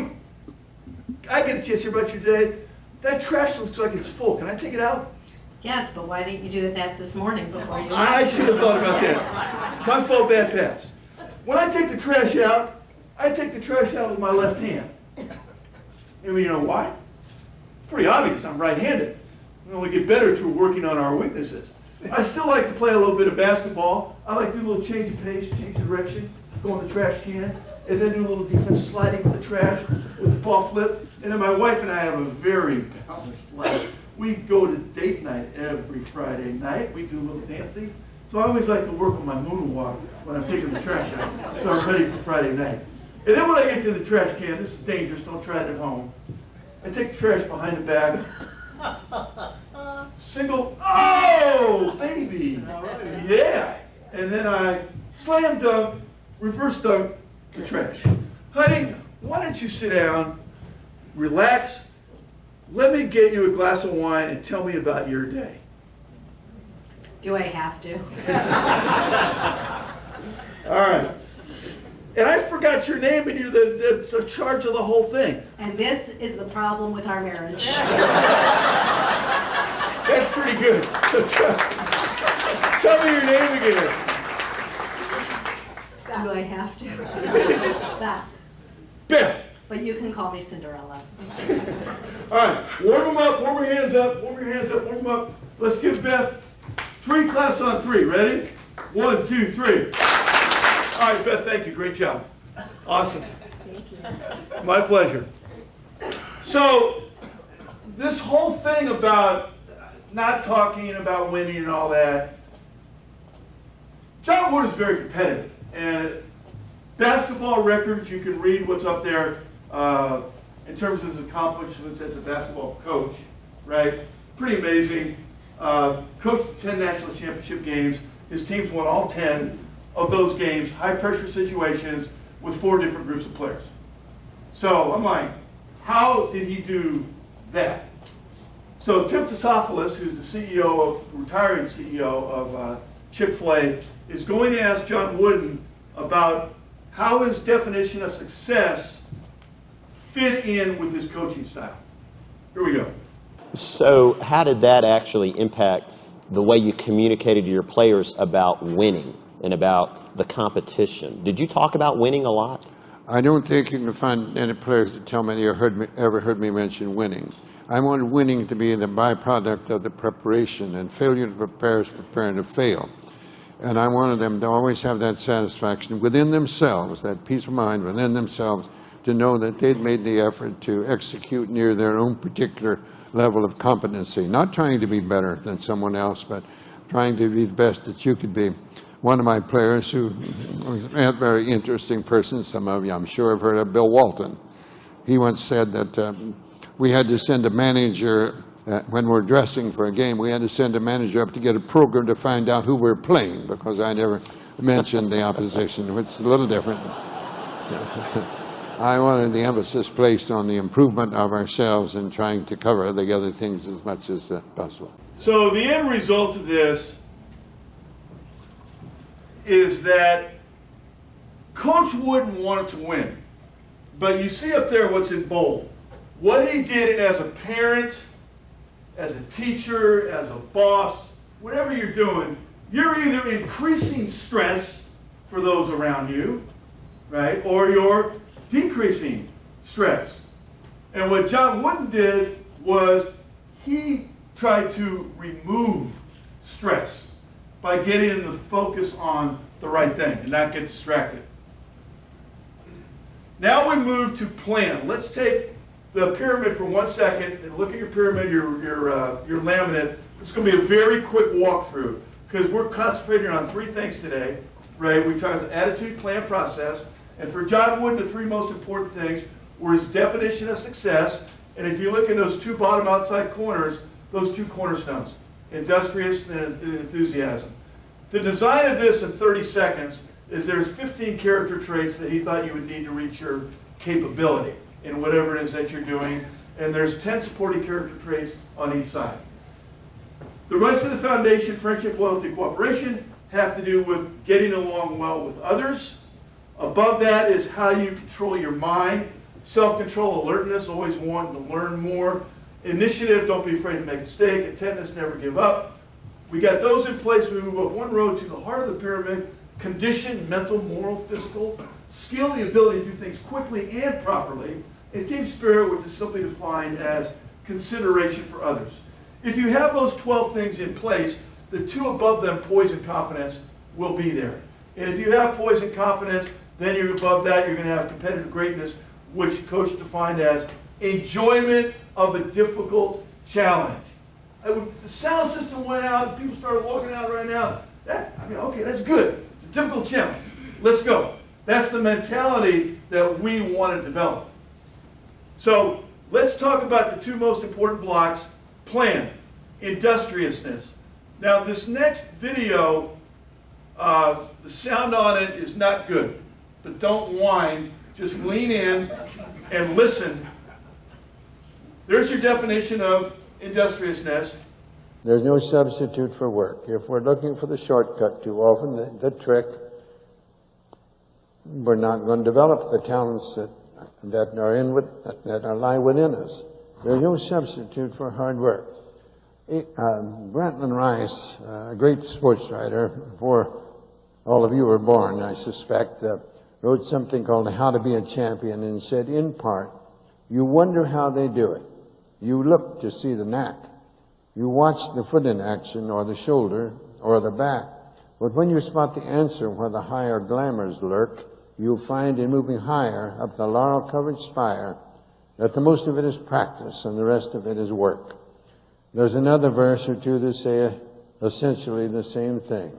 I get a chance to hear about your day, that trash looks like it's full. Can I take it out? Yes, but why didn't you do that this morning before you I left? should have thought about that. My fault, bad pass. When I take the trash out, I take the trash out with my left hand. And you know why? It's pretty obvious, I'm right-handed. We only get better through working on our weaknesses. I still like to play a little bit of basketball. I like to do a little change of pace, change of direction, go in the trash can, and then do a little defensive sliding with the trash with the ball flip. And then my wife and I have a very balanced life. We go to date night every Friday night. We do a little dancing. So I always like to work on my moonwalk when I'm taking the trash out, so I'm ready for Friday night. And then when I get to the trash can, this is dangerous, don't try it at home. I take the trash behind the back. Single, oh, baby. Yeah. And then I slam dunk, reverse dunk the trash. Honey, why don't you sit down, relax, let me get you a glass of wine and tell me about your day. Do I have to? All right. and I forgot your name, and you're the charge of the whole thing. And this is the problem with our marriage. That's pretty good. So tell me your name again. Do I have to? Beth. Beth. But you can call me Cinderella. All right, warm them up, warm your hands up, warm your hands up, warm them up. Let's give Beth 3 claps on 3. Ready? 1, 2, 3. All right, Beth, thank you. Great job. Awesome. Thank you. My pleasure. So, this whole thing about not talking about winning and all that, John Wooden's very competitive. And basketball records, you can read what's up there in terms of his accomplishments as a basketball coach, right? Pretty amazing. Coached 10 national championship games. His teams won all 10 of those games, high pressure situations with 4 different groups of players. So I'm like, how did he do that? So Tim Tosopoulos, who's the retiring CEO of Chick-fil-A, is going to ask John Wooden about how his definition of success fit in with his coaching style. Here we go. So how did that actually impact the way you communicated to your players about winning and about the competition? Did you talk about winning a lot? I don't think you can find any players that tell me they ever heard me mention winning. I wanted winning to be the byproduct of the preparation, and failure to prepare is preparing to fail. And I wanted them to always have that satisfaction within themselves, that peace of mind within themselves, to know that they'd made the effort to execute near their own particular level of competency. Not trying to be better than someone else, but trying to be the best that you could be. One of my players, who was a very interesting person, some of you I'm sure have heard of, Bill Walton. He once said that we had to send a manager, when we're dressing for a game, we had to send a manager up to get a program to find out who we're playing, because I never mentioned the opposition, which is a little different. I wanted the emphasis placed on the improvement of ourselves and trying to cover the other things as much as possible. So the end result of this is that Coach Wooden wanted to win. But you see up there what's in bold. What he did as a parent, as a teacher, as a boss, whatever you're doing, you're either increasing stress for those around you, right, or you're decreasing stress. And what John Wooden did was he tried to remove stress by getting the focus on the right thing and not get distracted. Now we move to plan. Let's take the pyramid for 1 second and look at your pyramid, your laminate. It's going to be a very quick walkthrough because we're concentrating on 3 things today, right? We talked about attitude, plan, process. And for John Wooden, the 3 most important things were his definition of success. And if you look in those 2 bottom outside corners, those 2 cornerstones, industrious and enthusiasm. The design of this in 30 seconds is there's 15 character traits that he thought you would need to reach your capability in whatever it is that you're doing. And there's 10 supporting character traits on each side. The rest of the foundation, friendship, loyalty, cooperation, have to do with getting along well with others. Above that is how you control your mind. Self-control, alertness, always wanting to learn more. Initiative, don't be afraid to make a mistake. Attentiveness, never give up. We got those in place. We move up 1 row to the heart of the pyramid. Condition, mental, moral, physical. Skill, the ability to do things quickly and properly. And team spirit, which is simply defined as consideration for others. If you have those 12 things in place, the 2 above them, poise and confidence, will be there. And if you have poise and confidence, then you're above that, you're going to have competitive greatness, which Coach defined as enjoyment of a difficult challenge. The sound system went out and people started walking out right now. Okay, that's good. It's a difficult challenge. Let's go. That's the mentality that we want to develop. So let's talk about the 2 most important blocks: plan, industriousness. Now this next video, the sound on it is not good, but don't whine. Just lean in and listen. There's your definition of industriousness. There's no substitute for work. If we're looking for the shortcut too often, the trick we're not going to develop the talents that lie within us. There's no substitute for hard work. Brenton Rice, a great sports writer, before all of you were born, I suspect, wrote something called How to Be a Champion, and said, in part, you wonder how they do it. You look to see the knack. You watch the foot in action, or the shoulder, or the back. But when you spot the answer where the higher glamours lurk, you'll find in moving higher up the laurel-covered spire that the most of it is practice and the rest of it is work. There's another verse or two that say essentially the same thing.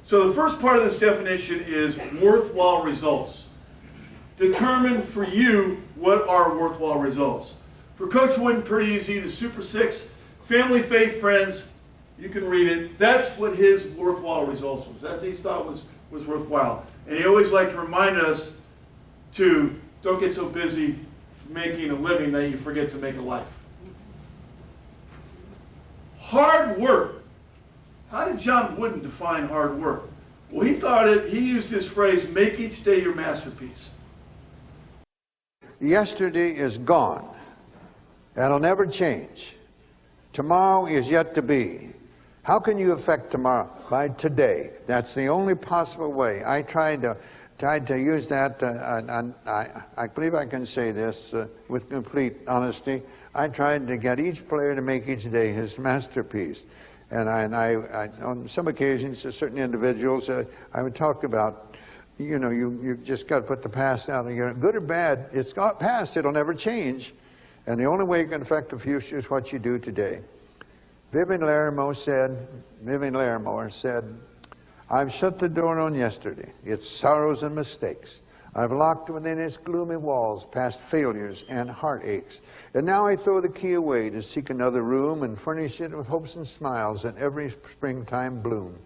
So the first part of this definition is worthwhile results. Determine for you what are worthwhile results. For Coach Wooden, pretty easy, the Super Six, family, faith, friends, you can read it. That's what his worthwhile results was. That's what he thought was worthwhile. And he always liked to remind us to don't get so busy making a living that you forget to make a life. Hard work. How did John Wooden define hard work? Well, he used his phrase, make each day your masterpiece. Yesterday is gone. That'll never change. Tomorrow is yet to be. How can you affect tomorrow? By today. That's the only possible way. I tried to use that, and I believe I can say this with complete honesty. I tried to get each player to make each day his masterpiece. And I on some occasions, to certain individuals, I would talk about, you just got to put the past out of your, good or bad, it's got past, it'll never change. And the only way you can affect the future is what you do today. Vivian Larimore said, I've shut the door on yesterday, its sorrows and mistakes. I've locked within its gloomy walls past failures and heartaches. And now I throw the key away to seek another room and furnish it with hopes and smiles and every springtime bloom.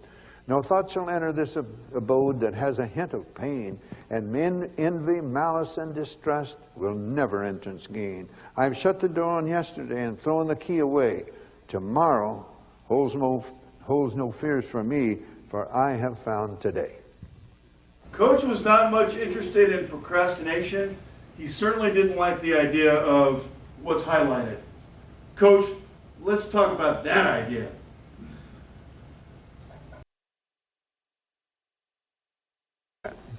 No thought shall enter this abode that has a hint of pain, and men, envy, malice, and distrust will never entrance gain. I've shut the door on yesterday and thrown the key away. Tomorrow holds no fears for me, for I have found today. Coach was not much interested in procrastination. He certainly didn't like the idea of what's highlighted. Coach, let's talk about that idea.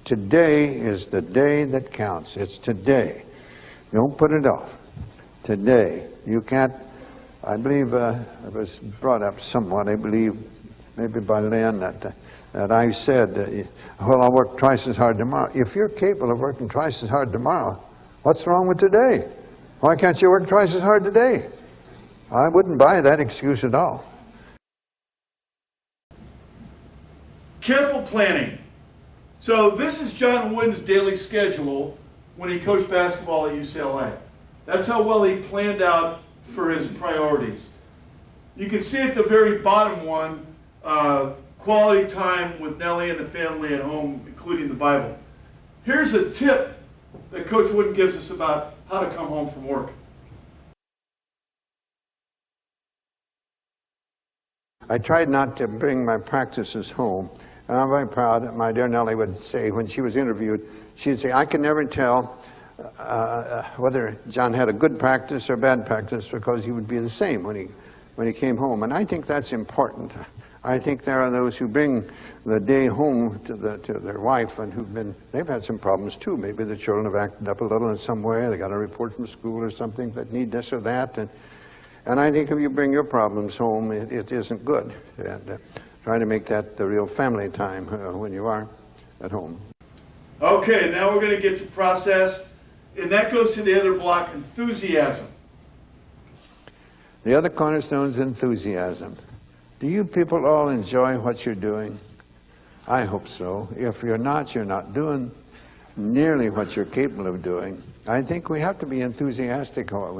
Today is the day that counts. It's today. Don't put it off. Today. You can't, I believe, it was brought up somewhat, I believe, maybe by Lynn, that I said, well, I'll work twice as hard tomorrow. If you're capable of working twice as hard tomorrow, what's wrong with today? Why can't you work twice as hard today? I wouldn't buy that excuse at all. Careful planning. So this is John Wooden's daily schedule when he coached basketball at UCLA. That's how well he planned out for his priorities. You can see at the very bottom one, quality time with Nellie and the family at home, including the Bible. Here's a tip that Coach Wooden gives us about how to come home from work. I tried not to bring my practices home. And I'm very proud that my dear Nellie would say, when she was interviewed, she'd say, I can never tell whether John had a good practice or bad practice, because he would be the same when he came home. And I think that's important. I think there are those who bring the day home to their wife and they've had some problems too. Maybe the children have acted up a little in some way. They got a report from school or something that need this or that. And I think if you bring your problems home, it isn't good. And try to make that the real family time when you are at home. Okay, now we're going to get to process, and that goes to the other block, enthusiasm. The other cornerstone is enthusiasm. Do you people all enjoy what you're doing? I hope so. If you're not doing nearly what you're capable of doing. I think we have to be enthusiastic about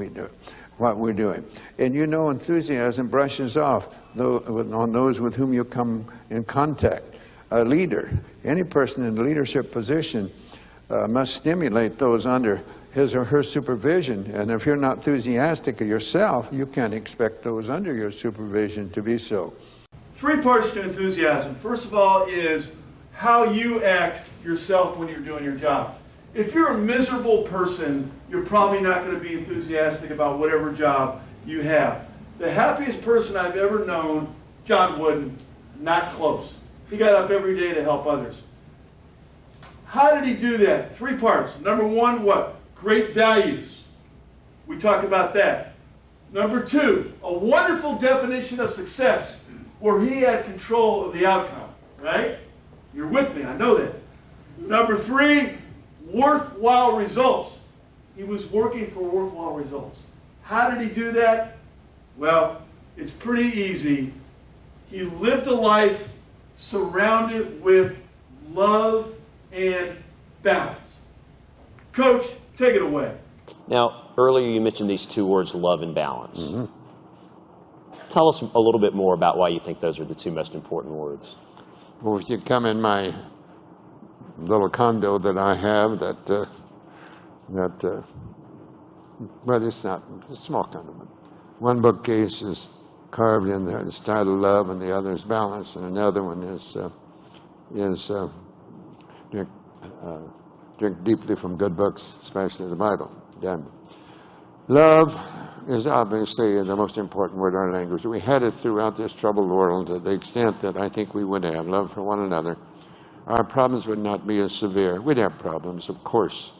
what we're doing. And enthusiasm brushes off on those with whom you come in contact. A leader, any person in a leadership position, must stimulate those under his or her supervision. And if you're not enthusiastic of yourself, you can't expect those under your supervision to be so. 3 parts to enthusiasm. First of all is how you act yourself when you're doing your job. If you're a miserable person, you're probably not going to be enthusiastic about whatever job you have. The happiest person I've ever known, John Wooden, not close. He got up every day to help others. How did he do that? 3 parts. Number 1, what? Great values. We talked about that. Number 2, a wonderful definition of success where he had control of the outcome, right? You're with me, I know that. Number 3, worthwhile results. He was working for worthwhile results. How did he do that? Well, it's pretty easy. He lived a life surrounded with love and balance. Coach, take it away. Now, earlier you mentioned these 2 words, love and balance. Tell us a little bit more about why you think those are the 2 most important words. Well, if you come in my little condo that I have, well, it's not, it's a small condo, but one bookcase is carved in the style of love, and the other is balance, and another one is drink deeply from good books, especially the Bible. Then, love is obviously the most important word in our language. We had it throughout this troubled world to the extent that I think we would have love for one another. Our problems would not be as severe. We'd have problems, of course,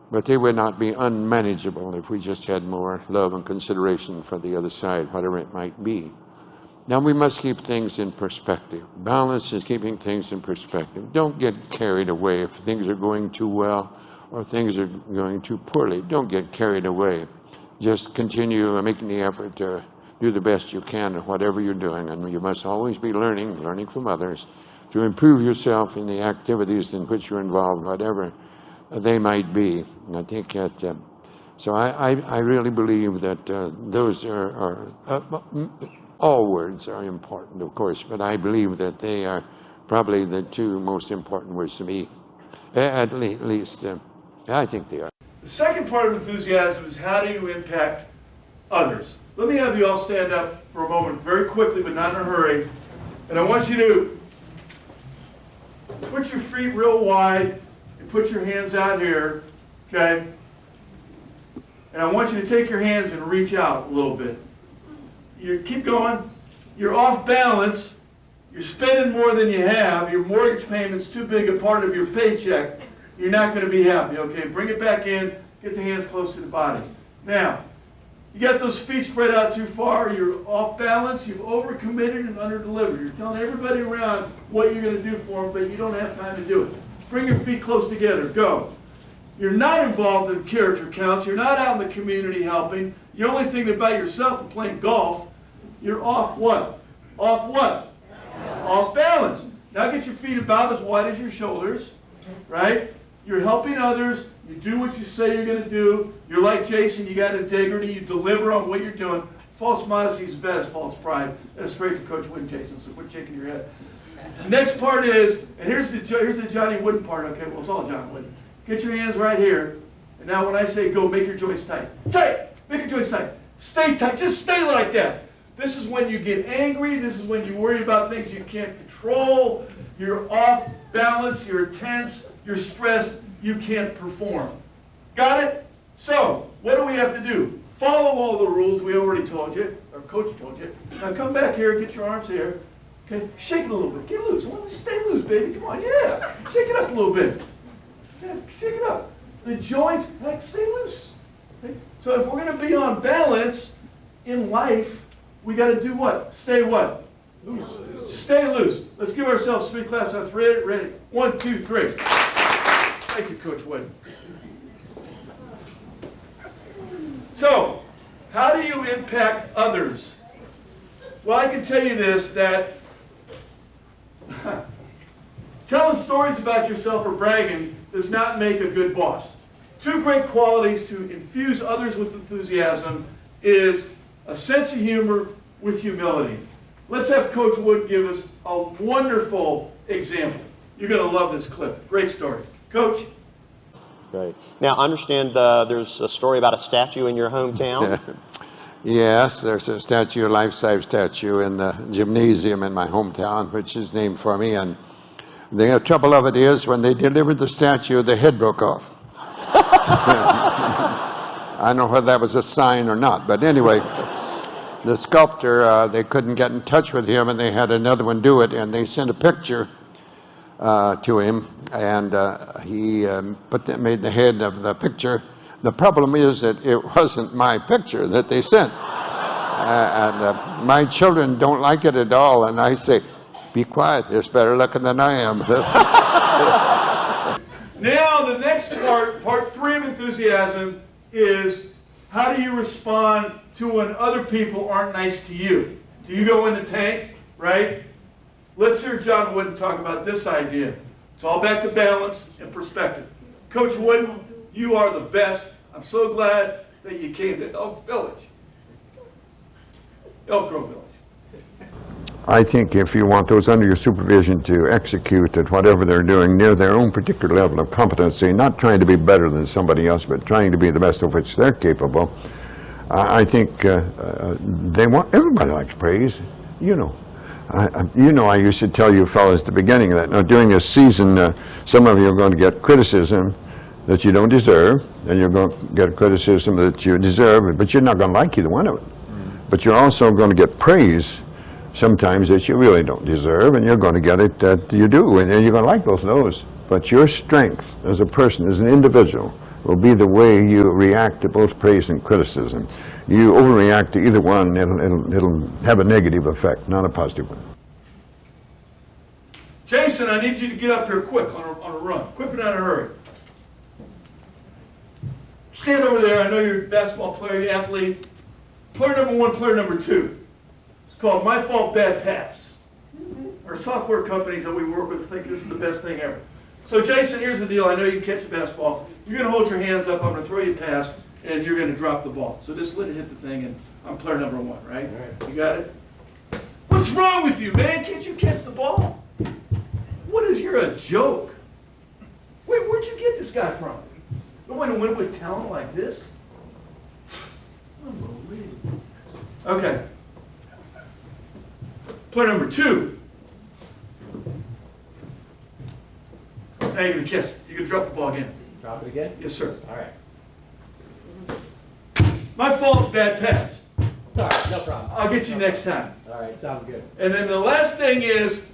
but they would not be unmanageable if we just had more love and consideration for the other side, whatever it might be. Now, we must keep things in perspective. Balance is keeping things in perspective. Don't get carried away if things are going too well or things are going too poorly. Don't get carried away. Just continue making the effort to do the best you can at whatever you're doing. And you must always be learning from others, to improve yourself in the activities in which you're involved, whatever they might be. And I think that, so I really believe that those are all words are important, of course, but I believe that they are probably the 2 most important words to me. At least, I think they are. The second part of enthusiasm is how do you impact others? Let me have you all stand up for a moment very quickly, but not in a hurry. And I want you to put your feet real wide and put your hands out here, okay? And I want you to take your hands and reach out a little bit. You keep going. You're off balance. You're spending more than you have. Your mortgage payment's too big a part of your paycheck. You're not going to be happy, okay? Bring it back in. Get the hands close to the body. Now, you got those feet spread out too far. You're off balance. You've overcommitted and underdelivered. You're telling everybody around what you're going to do for them, but you don't have time to do it. Bring your feet close together. Go. You're not involved in character counts. You're not out in the community helping. You're only thinking about yourself and playing golf. You're off what? Off what? Off balance. Now get your feet about as wide as your shoulders, right? You're helping others. You do what you say you're going to do. You're like Jason. You got integrity. You deliver on what you're doing. False modesty is as bad as false pride. That's great for Coach Wooden, Jason, so quit shaking your head. The next part is, and here's the Johnny Wooden part, okay? Well, it's all John Wooden. Get your hands right here. And now when I say go, make your joints tight. Tight! Make your joints tight. Stay tight. Just stay like that. This is when you get angry. This is when you worry about things you can't control. You're off balance. You're tense. You're stressed. You can't perform. Got it? So, what do we have to do? Follow all the rules we already told you, or Coach told you. Now come back here, get your arms here. Okay, shake it a little bit. Get loose. Let me stay loose, baby. Come on, yeah. Shake it up a little bit. Yeah, shake it up. The joints, like, stay loose. Okay? So if we're going to be on balance in life, we got to do what? Stay what? Loose. Stay loose. Let's give ourselves 3 claps on 3. Ready? 1, 2, 3. Thank you, Coach Wood. So, how do you impact others? Well, I can tell you this, that telling stories about yourself or bragging does not make a good boss. 2 great qualities to infuse others with enthusiasm is a sense of humor with humility. Let's have Coach Wood give us a wonderful example. You're going to love this clip. Great story. Coach? Great. Now, I understand there's a story about a statue in your hometown. Yes, there's a statue, a life-size statue in the gymnasium in my hometown, which is named for me. And The trouble of it is, when they delivered the statue, the head broke off. I don't know whether that was a sign or not, but anyway, the sculptor, they couldn't get in touch with him, and they had another one do it, and they sent a picture to him, and he made the head of the picture. The problem is that it wasn't my picture that they sent. My children don't like it at all, and I say, be quiet, it's better looking than I am. Now, the next part 3 of enthusiasm, is how do you respond to when other people aren't nice to you? Do you go in the tank, right? Let's hear John Wooden talk about this idea. It's all back to balance and perspective. Coach Wooden, you are the best. I'm so glad that you came to Elk Grove Village. I think if you want those under your supervision to execute at whatever they're doing near their own particular level of competency, not trying to be better than somebody else, but trying to be the best of which they're capable, I think they want, everybody likes praise, you know. I used to tell you fellas at the beginning of that, now during a season, some of you are going to get criticism that you don't deserve, and you're going to get criticism that you deserve, but you're not going to like either one of it. But you're also going to get praise sometimes that you really don't deserve, and you're going to get it that you do, and you're going to like both of those. But your strength as a person, as an individual, will be the way you react to both praise and criticism. You overreact to either one, it'll have a negative effect, not a positive one. Jason, I need you to get up here quick on a run. Quick and in a hurry. Stand over there. I know you're a basketball player, you're an athlete. Player number 1, player number 2. It's called My Fault, Bad Pass. Our software companies that we work with think this is the best thing ever. So Jason, here's the deal. I know you can catch the basketball. You're going to hold your hands up. I'm going to throw you a pass, and you're going to drop the ball. So just let it hit the thing, and I'm player number 1, right? All right. You got it? What's wrong with you, man? Can't you catch the ball? What is, you're a joke. Where'd you get this guy from? Nobody win with talent like this? Unbelievable. Okay. Player number 2. Now you're going to kiss it. You're going to drop the ball again. Drop it again? Yes, sir. All right. My fault, bad pass. It's all right, no problem. I'll get you next time. All right, sounds good. And then the last thing is,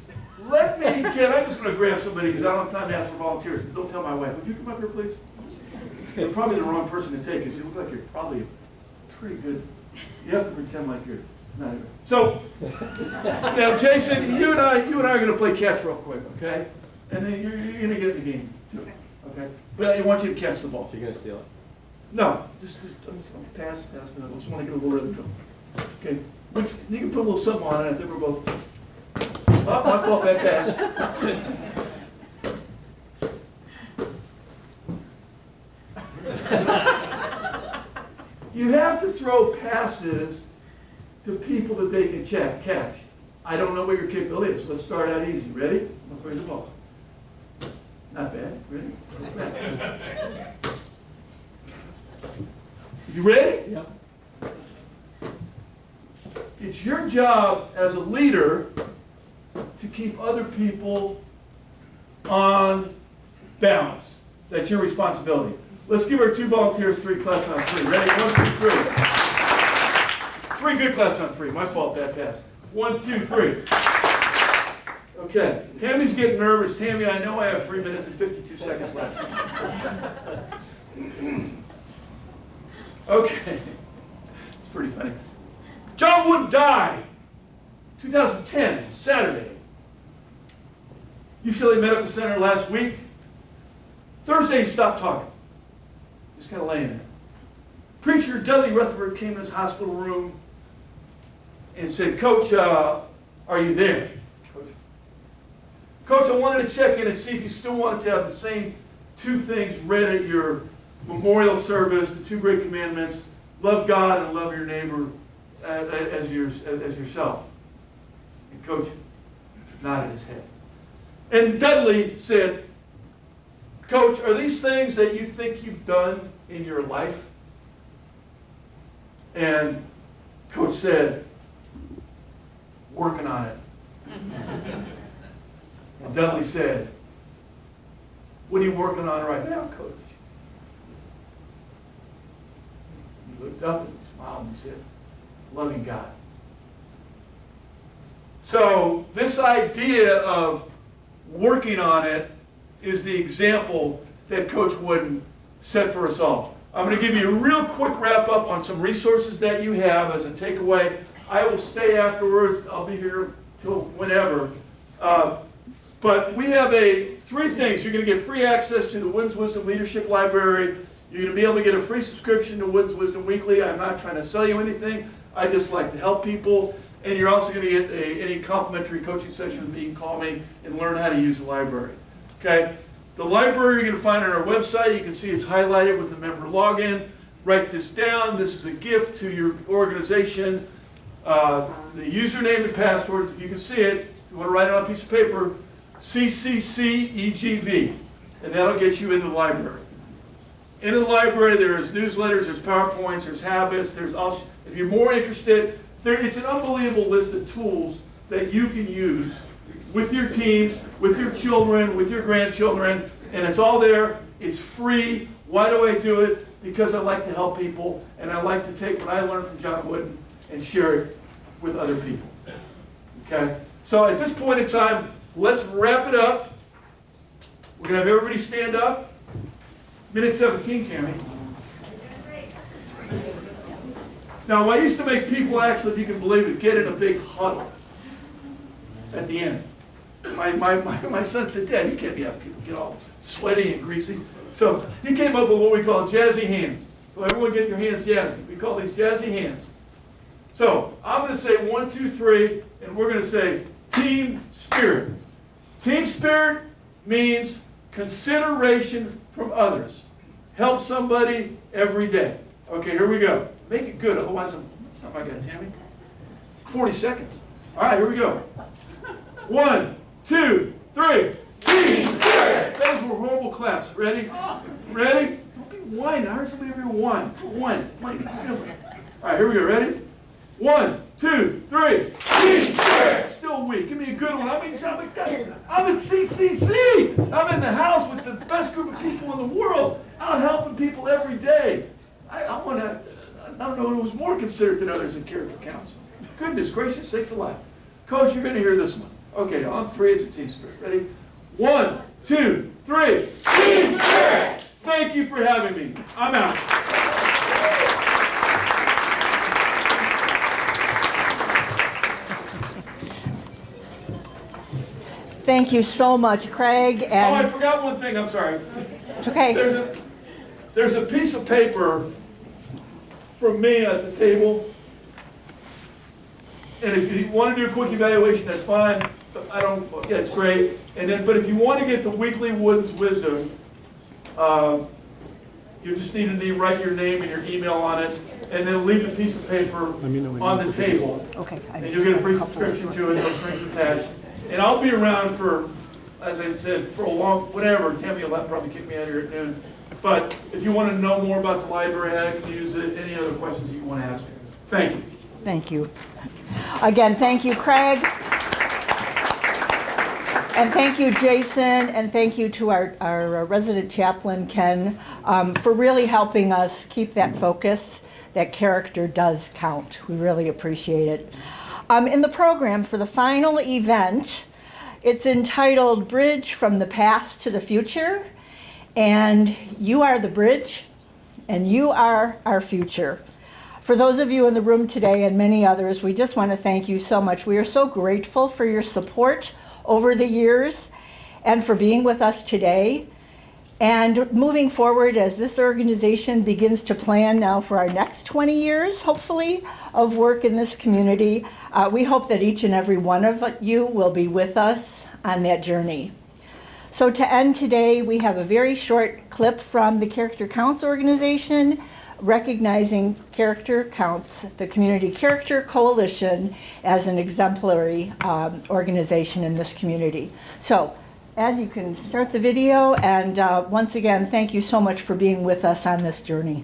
let me get, I'm just going to grab somebody because I don't have time to ask for volunteers. Don't tell my wife. Would you come up here, please? You're probably the wrong person to take because you look like you're probably pretty good. You have to pretend like you're not good. So, now Jason, you and I are going to play catch real quick, okay? And then you're going to get in the game, too, okay? But I want you to catch the ball. So you're going to steal it? No, just I'm just going to pass. I just want to get a little rhythm. Okay, you can put a little something on it. I think we're both. Oh, my fault, bad pass. You have to throw passes to people that they can catch. I don't know what your capability is. So let's start out easy. Ready? I'm going to throw you the ball. Not bad. Ready? Not bad. You ready? Yep. It's your job as a leader to keep other people on balance. That's your responsibility. Let's give our 2 volunteers 3 claps on 3. Ready? 1, 2, 3. 3 good claps on 3. My fault, bad pass. 1, 2, 3. Okay. Tammy's getting nervous. Tammy, I know I have 3 minutes and 52 seconds left. Okay. It's pretty funny. John Wood died 2010, Saturday. UCLA Medical Center last week. Thursday, he stopped talking. Just kind of laying there. Preacher Dudley Rutherford came in his hospital room and said, Coach, are you there? Coach, I wanted to check in and see if you still wanted to have the same 2 things read at your memorial service, the 2 great commandments, love God and love your neighbor as yourself. And Coach nodded his head. And Dudley said, Coach, are these things that you think you've done in your life? And Coach said, working on it. And Dudley said, "What are you working on right now, Coach?" He looked up and smiled and he said, "Loving God." So this idea of working on it is the example that Coach Wooden set for us all. I'm going to give you a real quick wrap up on some resources that you have as a takeaway. I will stay afterwards. I'll be here till whenever. But we have three things. You're going to get free access to the Wooden's Wisdom Leadership Library. You're going to be able to get a free subscription to Wooden's Wisdom Weekly. I'm not trying to sell you anything. I just like to help people. And you're also going to get any complimentary coaching session with me. You can call me and learn how to use the library. Okay? The library you're going to find on our website. You can see it's highlighted with the member login. Write this down. This is a gift to your organization. The username and password, if you can see it, if you want to write it on a piece of paper, CCC EGV. And that'll get you into the library. In the library, there's newsletters, there's PowerPoints, there's habits, there's also, if you're more interested, it's an unbelievable list of tools that you can use with your teams, with your children, with your grandchildren, and it's all there. It's free. Why do I do it? Because I like to help people, and I like to take what I learned from John Wooden and share it with other people. Okay? So at this point in time, let's wrap it up. We're going to have everybody stand up. Minute 17, Tammy. Now, I used to make people actually, if you can believe it, get in a big huddle at the end. My son said, "Dad, you can't be having people get all sweaty and greasy." So he came up with what we call jazzy hands. So everyone get your hands jazzy. We call these jazzy hands. So I'm going to say 1, 2, 3, and we're going to say team spirit. Team spirit means consideration from others. Help somebody every day. Okay, here we go. Make it good, otherwise I'm not my guy, Tammy. 40 seconds. All right, here we go. 1, 2, 3. Team spirit. Those were horrible claps. Ready? Ready? Don't be whining. I heard somebody over here whine. Whine. All right, here we go. Ready? 1, 2, 3. Team spirit. Still weak. Give me a good one. I'm at CCC. I'm in the house with the best group of people in the world, out helping people every day. I don't know who was more considerate than others in character counts. Goodness gracious sakes alive. Coach, you're going to hear this one. Okay, on 3, it's a team spirit. Ready? 1, 2, 3. Team spirit! Thank you for having me. I'm out. Thank you so much, Craig. And I forgot one thing. I'm sorry. It's okay. There's a piece of paper from me at the table. And if you want to do a quick evaluation, that's fine. Yeah, it's great. But if you want to get the weekly Wooden's Wisdom, you just need to write your name and your email on it, and then leave the piece of paper on the table. Okay. And you'll get a free subscription to it, no strings attached. And I'll be around for, as I said, for a long, whatever. Tammy will probably kick me out of here at noon. But if you want to know more about the library, how you can use it, any other questions that you want to ask me. Thank you. Thank you. Again, thank you, Craig. And thank you, Jason, and thank you to our resident chaplain, Ken, for really helping us keep that focus. That character does count. We really appreciate it. In the program for the final event, it's entitled Bridge from the Past to the Future. And you are the bridge, and you are our future. For those of you in the room today and many others, we just want to thank you so much. We are so grateful for your support over the years and for being with us today. And moving forward, as this organization begins to plan now for our next 20 years, hopefully, of work in this community, we hope that each and every one of you will be with us on that journey. So to end today, we have a very short clip from the Character Counts organization, recognizing Character Counts, the Community Character Coalition, as an exemplary organization in this community. So, Ed, you can start the video, and once again, thank you so much for being with us on this journey.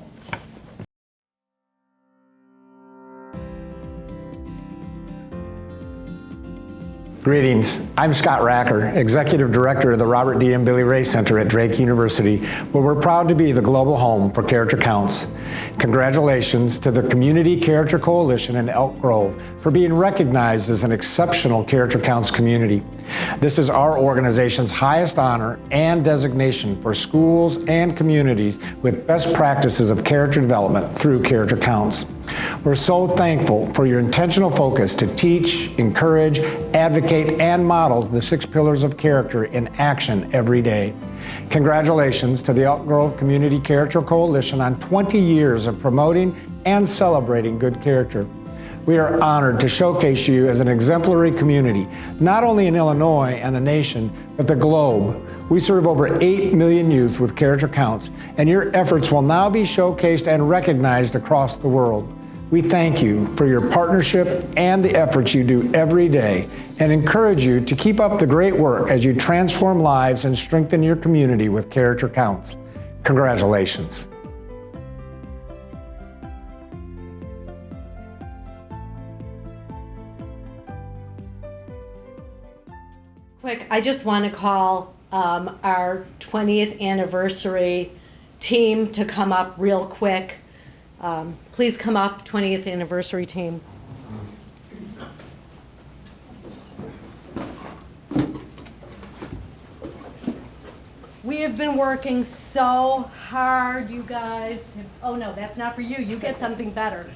Greetings. I'm Scott Racker, Executive Director of the Robert D. and Billy Ray Center at Drake University, where we're proud to be the global home for Character Counts. Congratulations to the Community Character Coalition in Elk Grove for being recognized as an exceptional Character Counts community. This is our organization's highest honor and designation for schools and communities with best practices of character development through Character Counts. We're so thankful for your intentional focus to teach, encourage, advocate, and model the 6 pillars of character in action every day. Congratulations to the Elk Grove Community Character Coalition on 20 years of promoting and celebrating good character. We are honored to showcase you as an exemplary community, not only in Illinois and the nation, but the globe. We serve over 8 million youth with Character Counts, and your efforts will now be showcased and recognized across the world. We thank you for your partnership and the efforts you do every day, and encourage you to keep up the great work as you transform lives and strengthen your community with Character Counts. Congratulations. Quick, I just want to call our 20th anniversary team to come up real quick. Please come up, 20th anniversary team. We have been working so hard, you guys. Oh no, that's not for you. You get something better.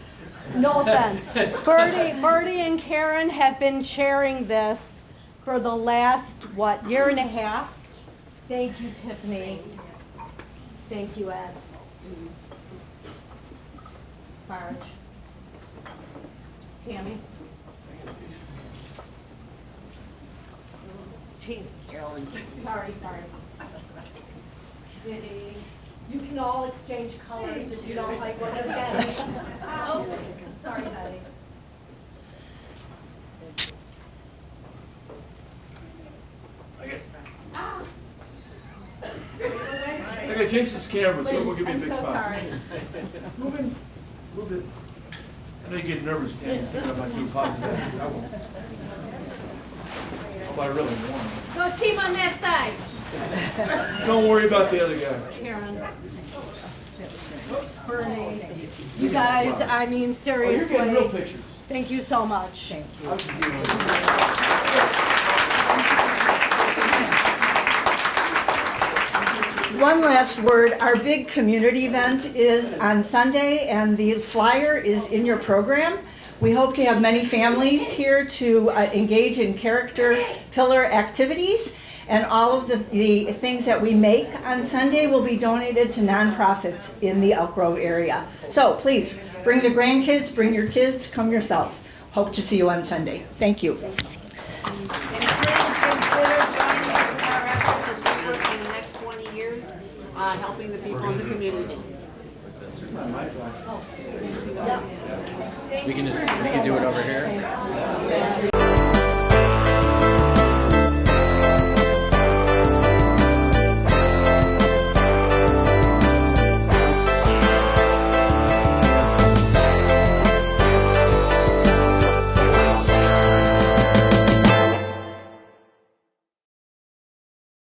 No offense. Birdie and Karen have been chairing this for the last, year and a half? Thank you, Tiffany. Thank you, Ed. Marge. Tammy. Team. Carolyn. Sorry. Diddy. You can all exchange colors if you don't like what you're getting. Oh, sorry, Betty. I got Jason's camera, so we'll give you a big I'm so spot. sorry. Move in. I know you get nervous, Tammy, thinking I might do positive. I won't. Oh, I really want. Go team on that side. Don't worry about the other guy. Karen. Bernie. You guys, I mean, Oh, seriously. you're getting real pictures. Thank you so much. Thank you. One last word, our big community event is on Sunday and the flyer is in your program. We hope to have many families here to engage in character pillar activities, and all of the things that we make on Sunday will be donated to nonprofits in the Elk Grove area. So please, bring the grandkids, bring your kids, come yourself. Hope to see you on Sunday. Thank you. Helping the people in the community. We can do it over here.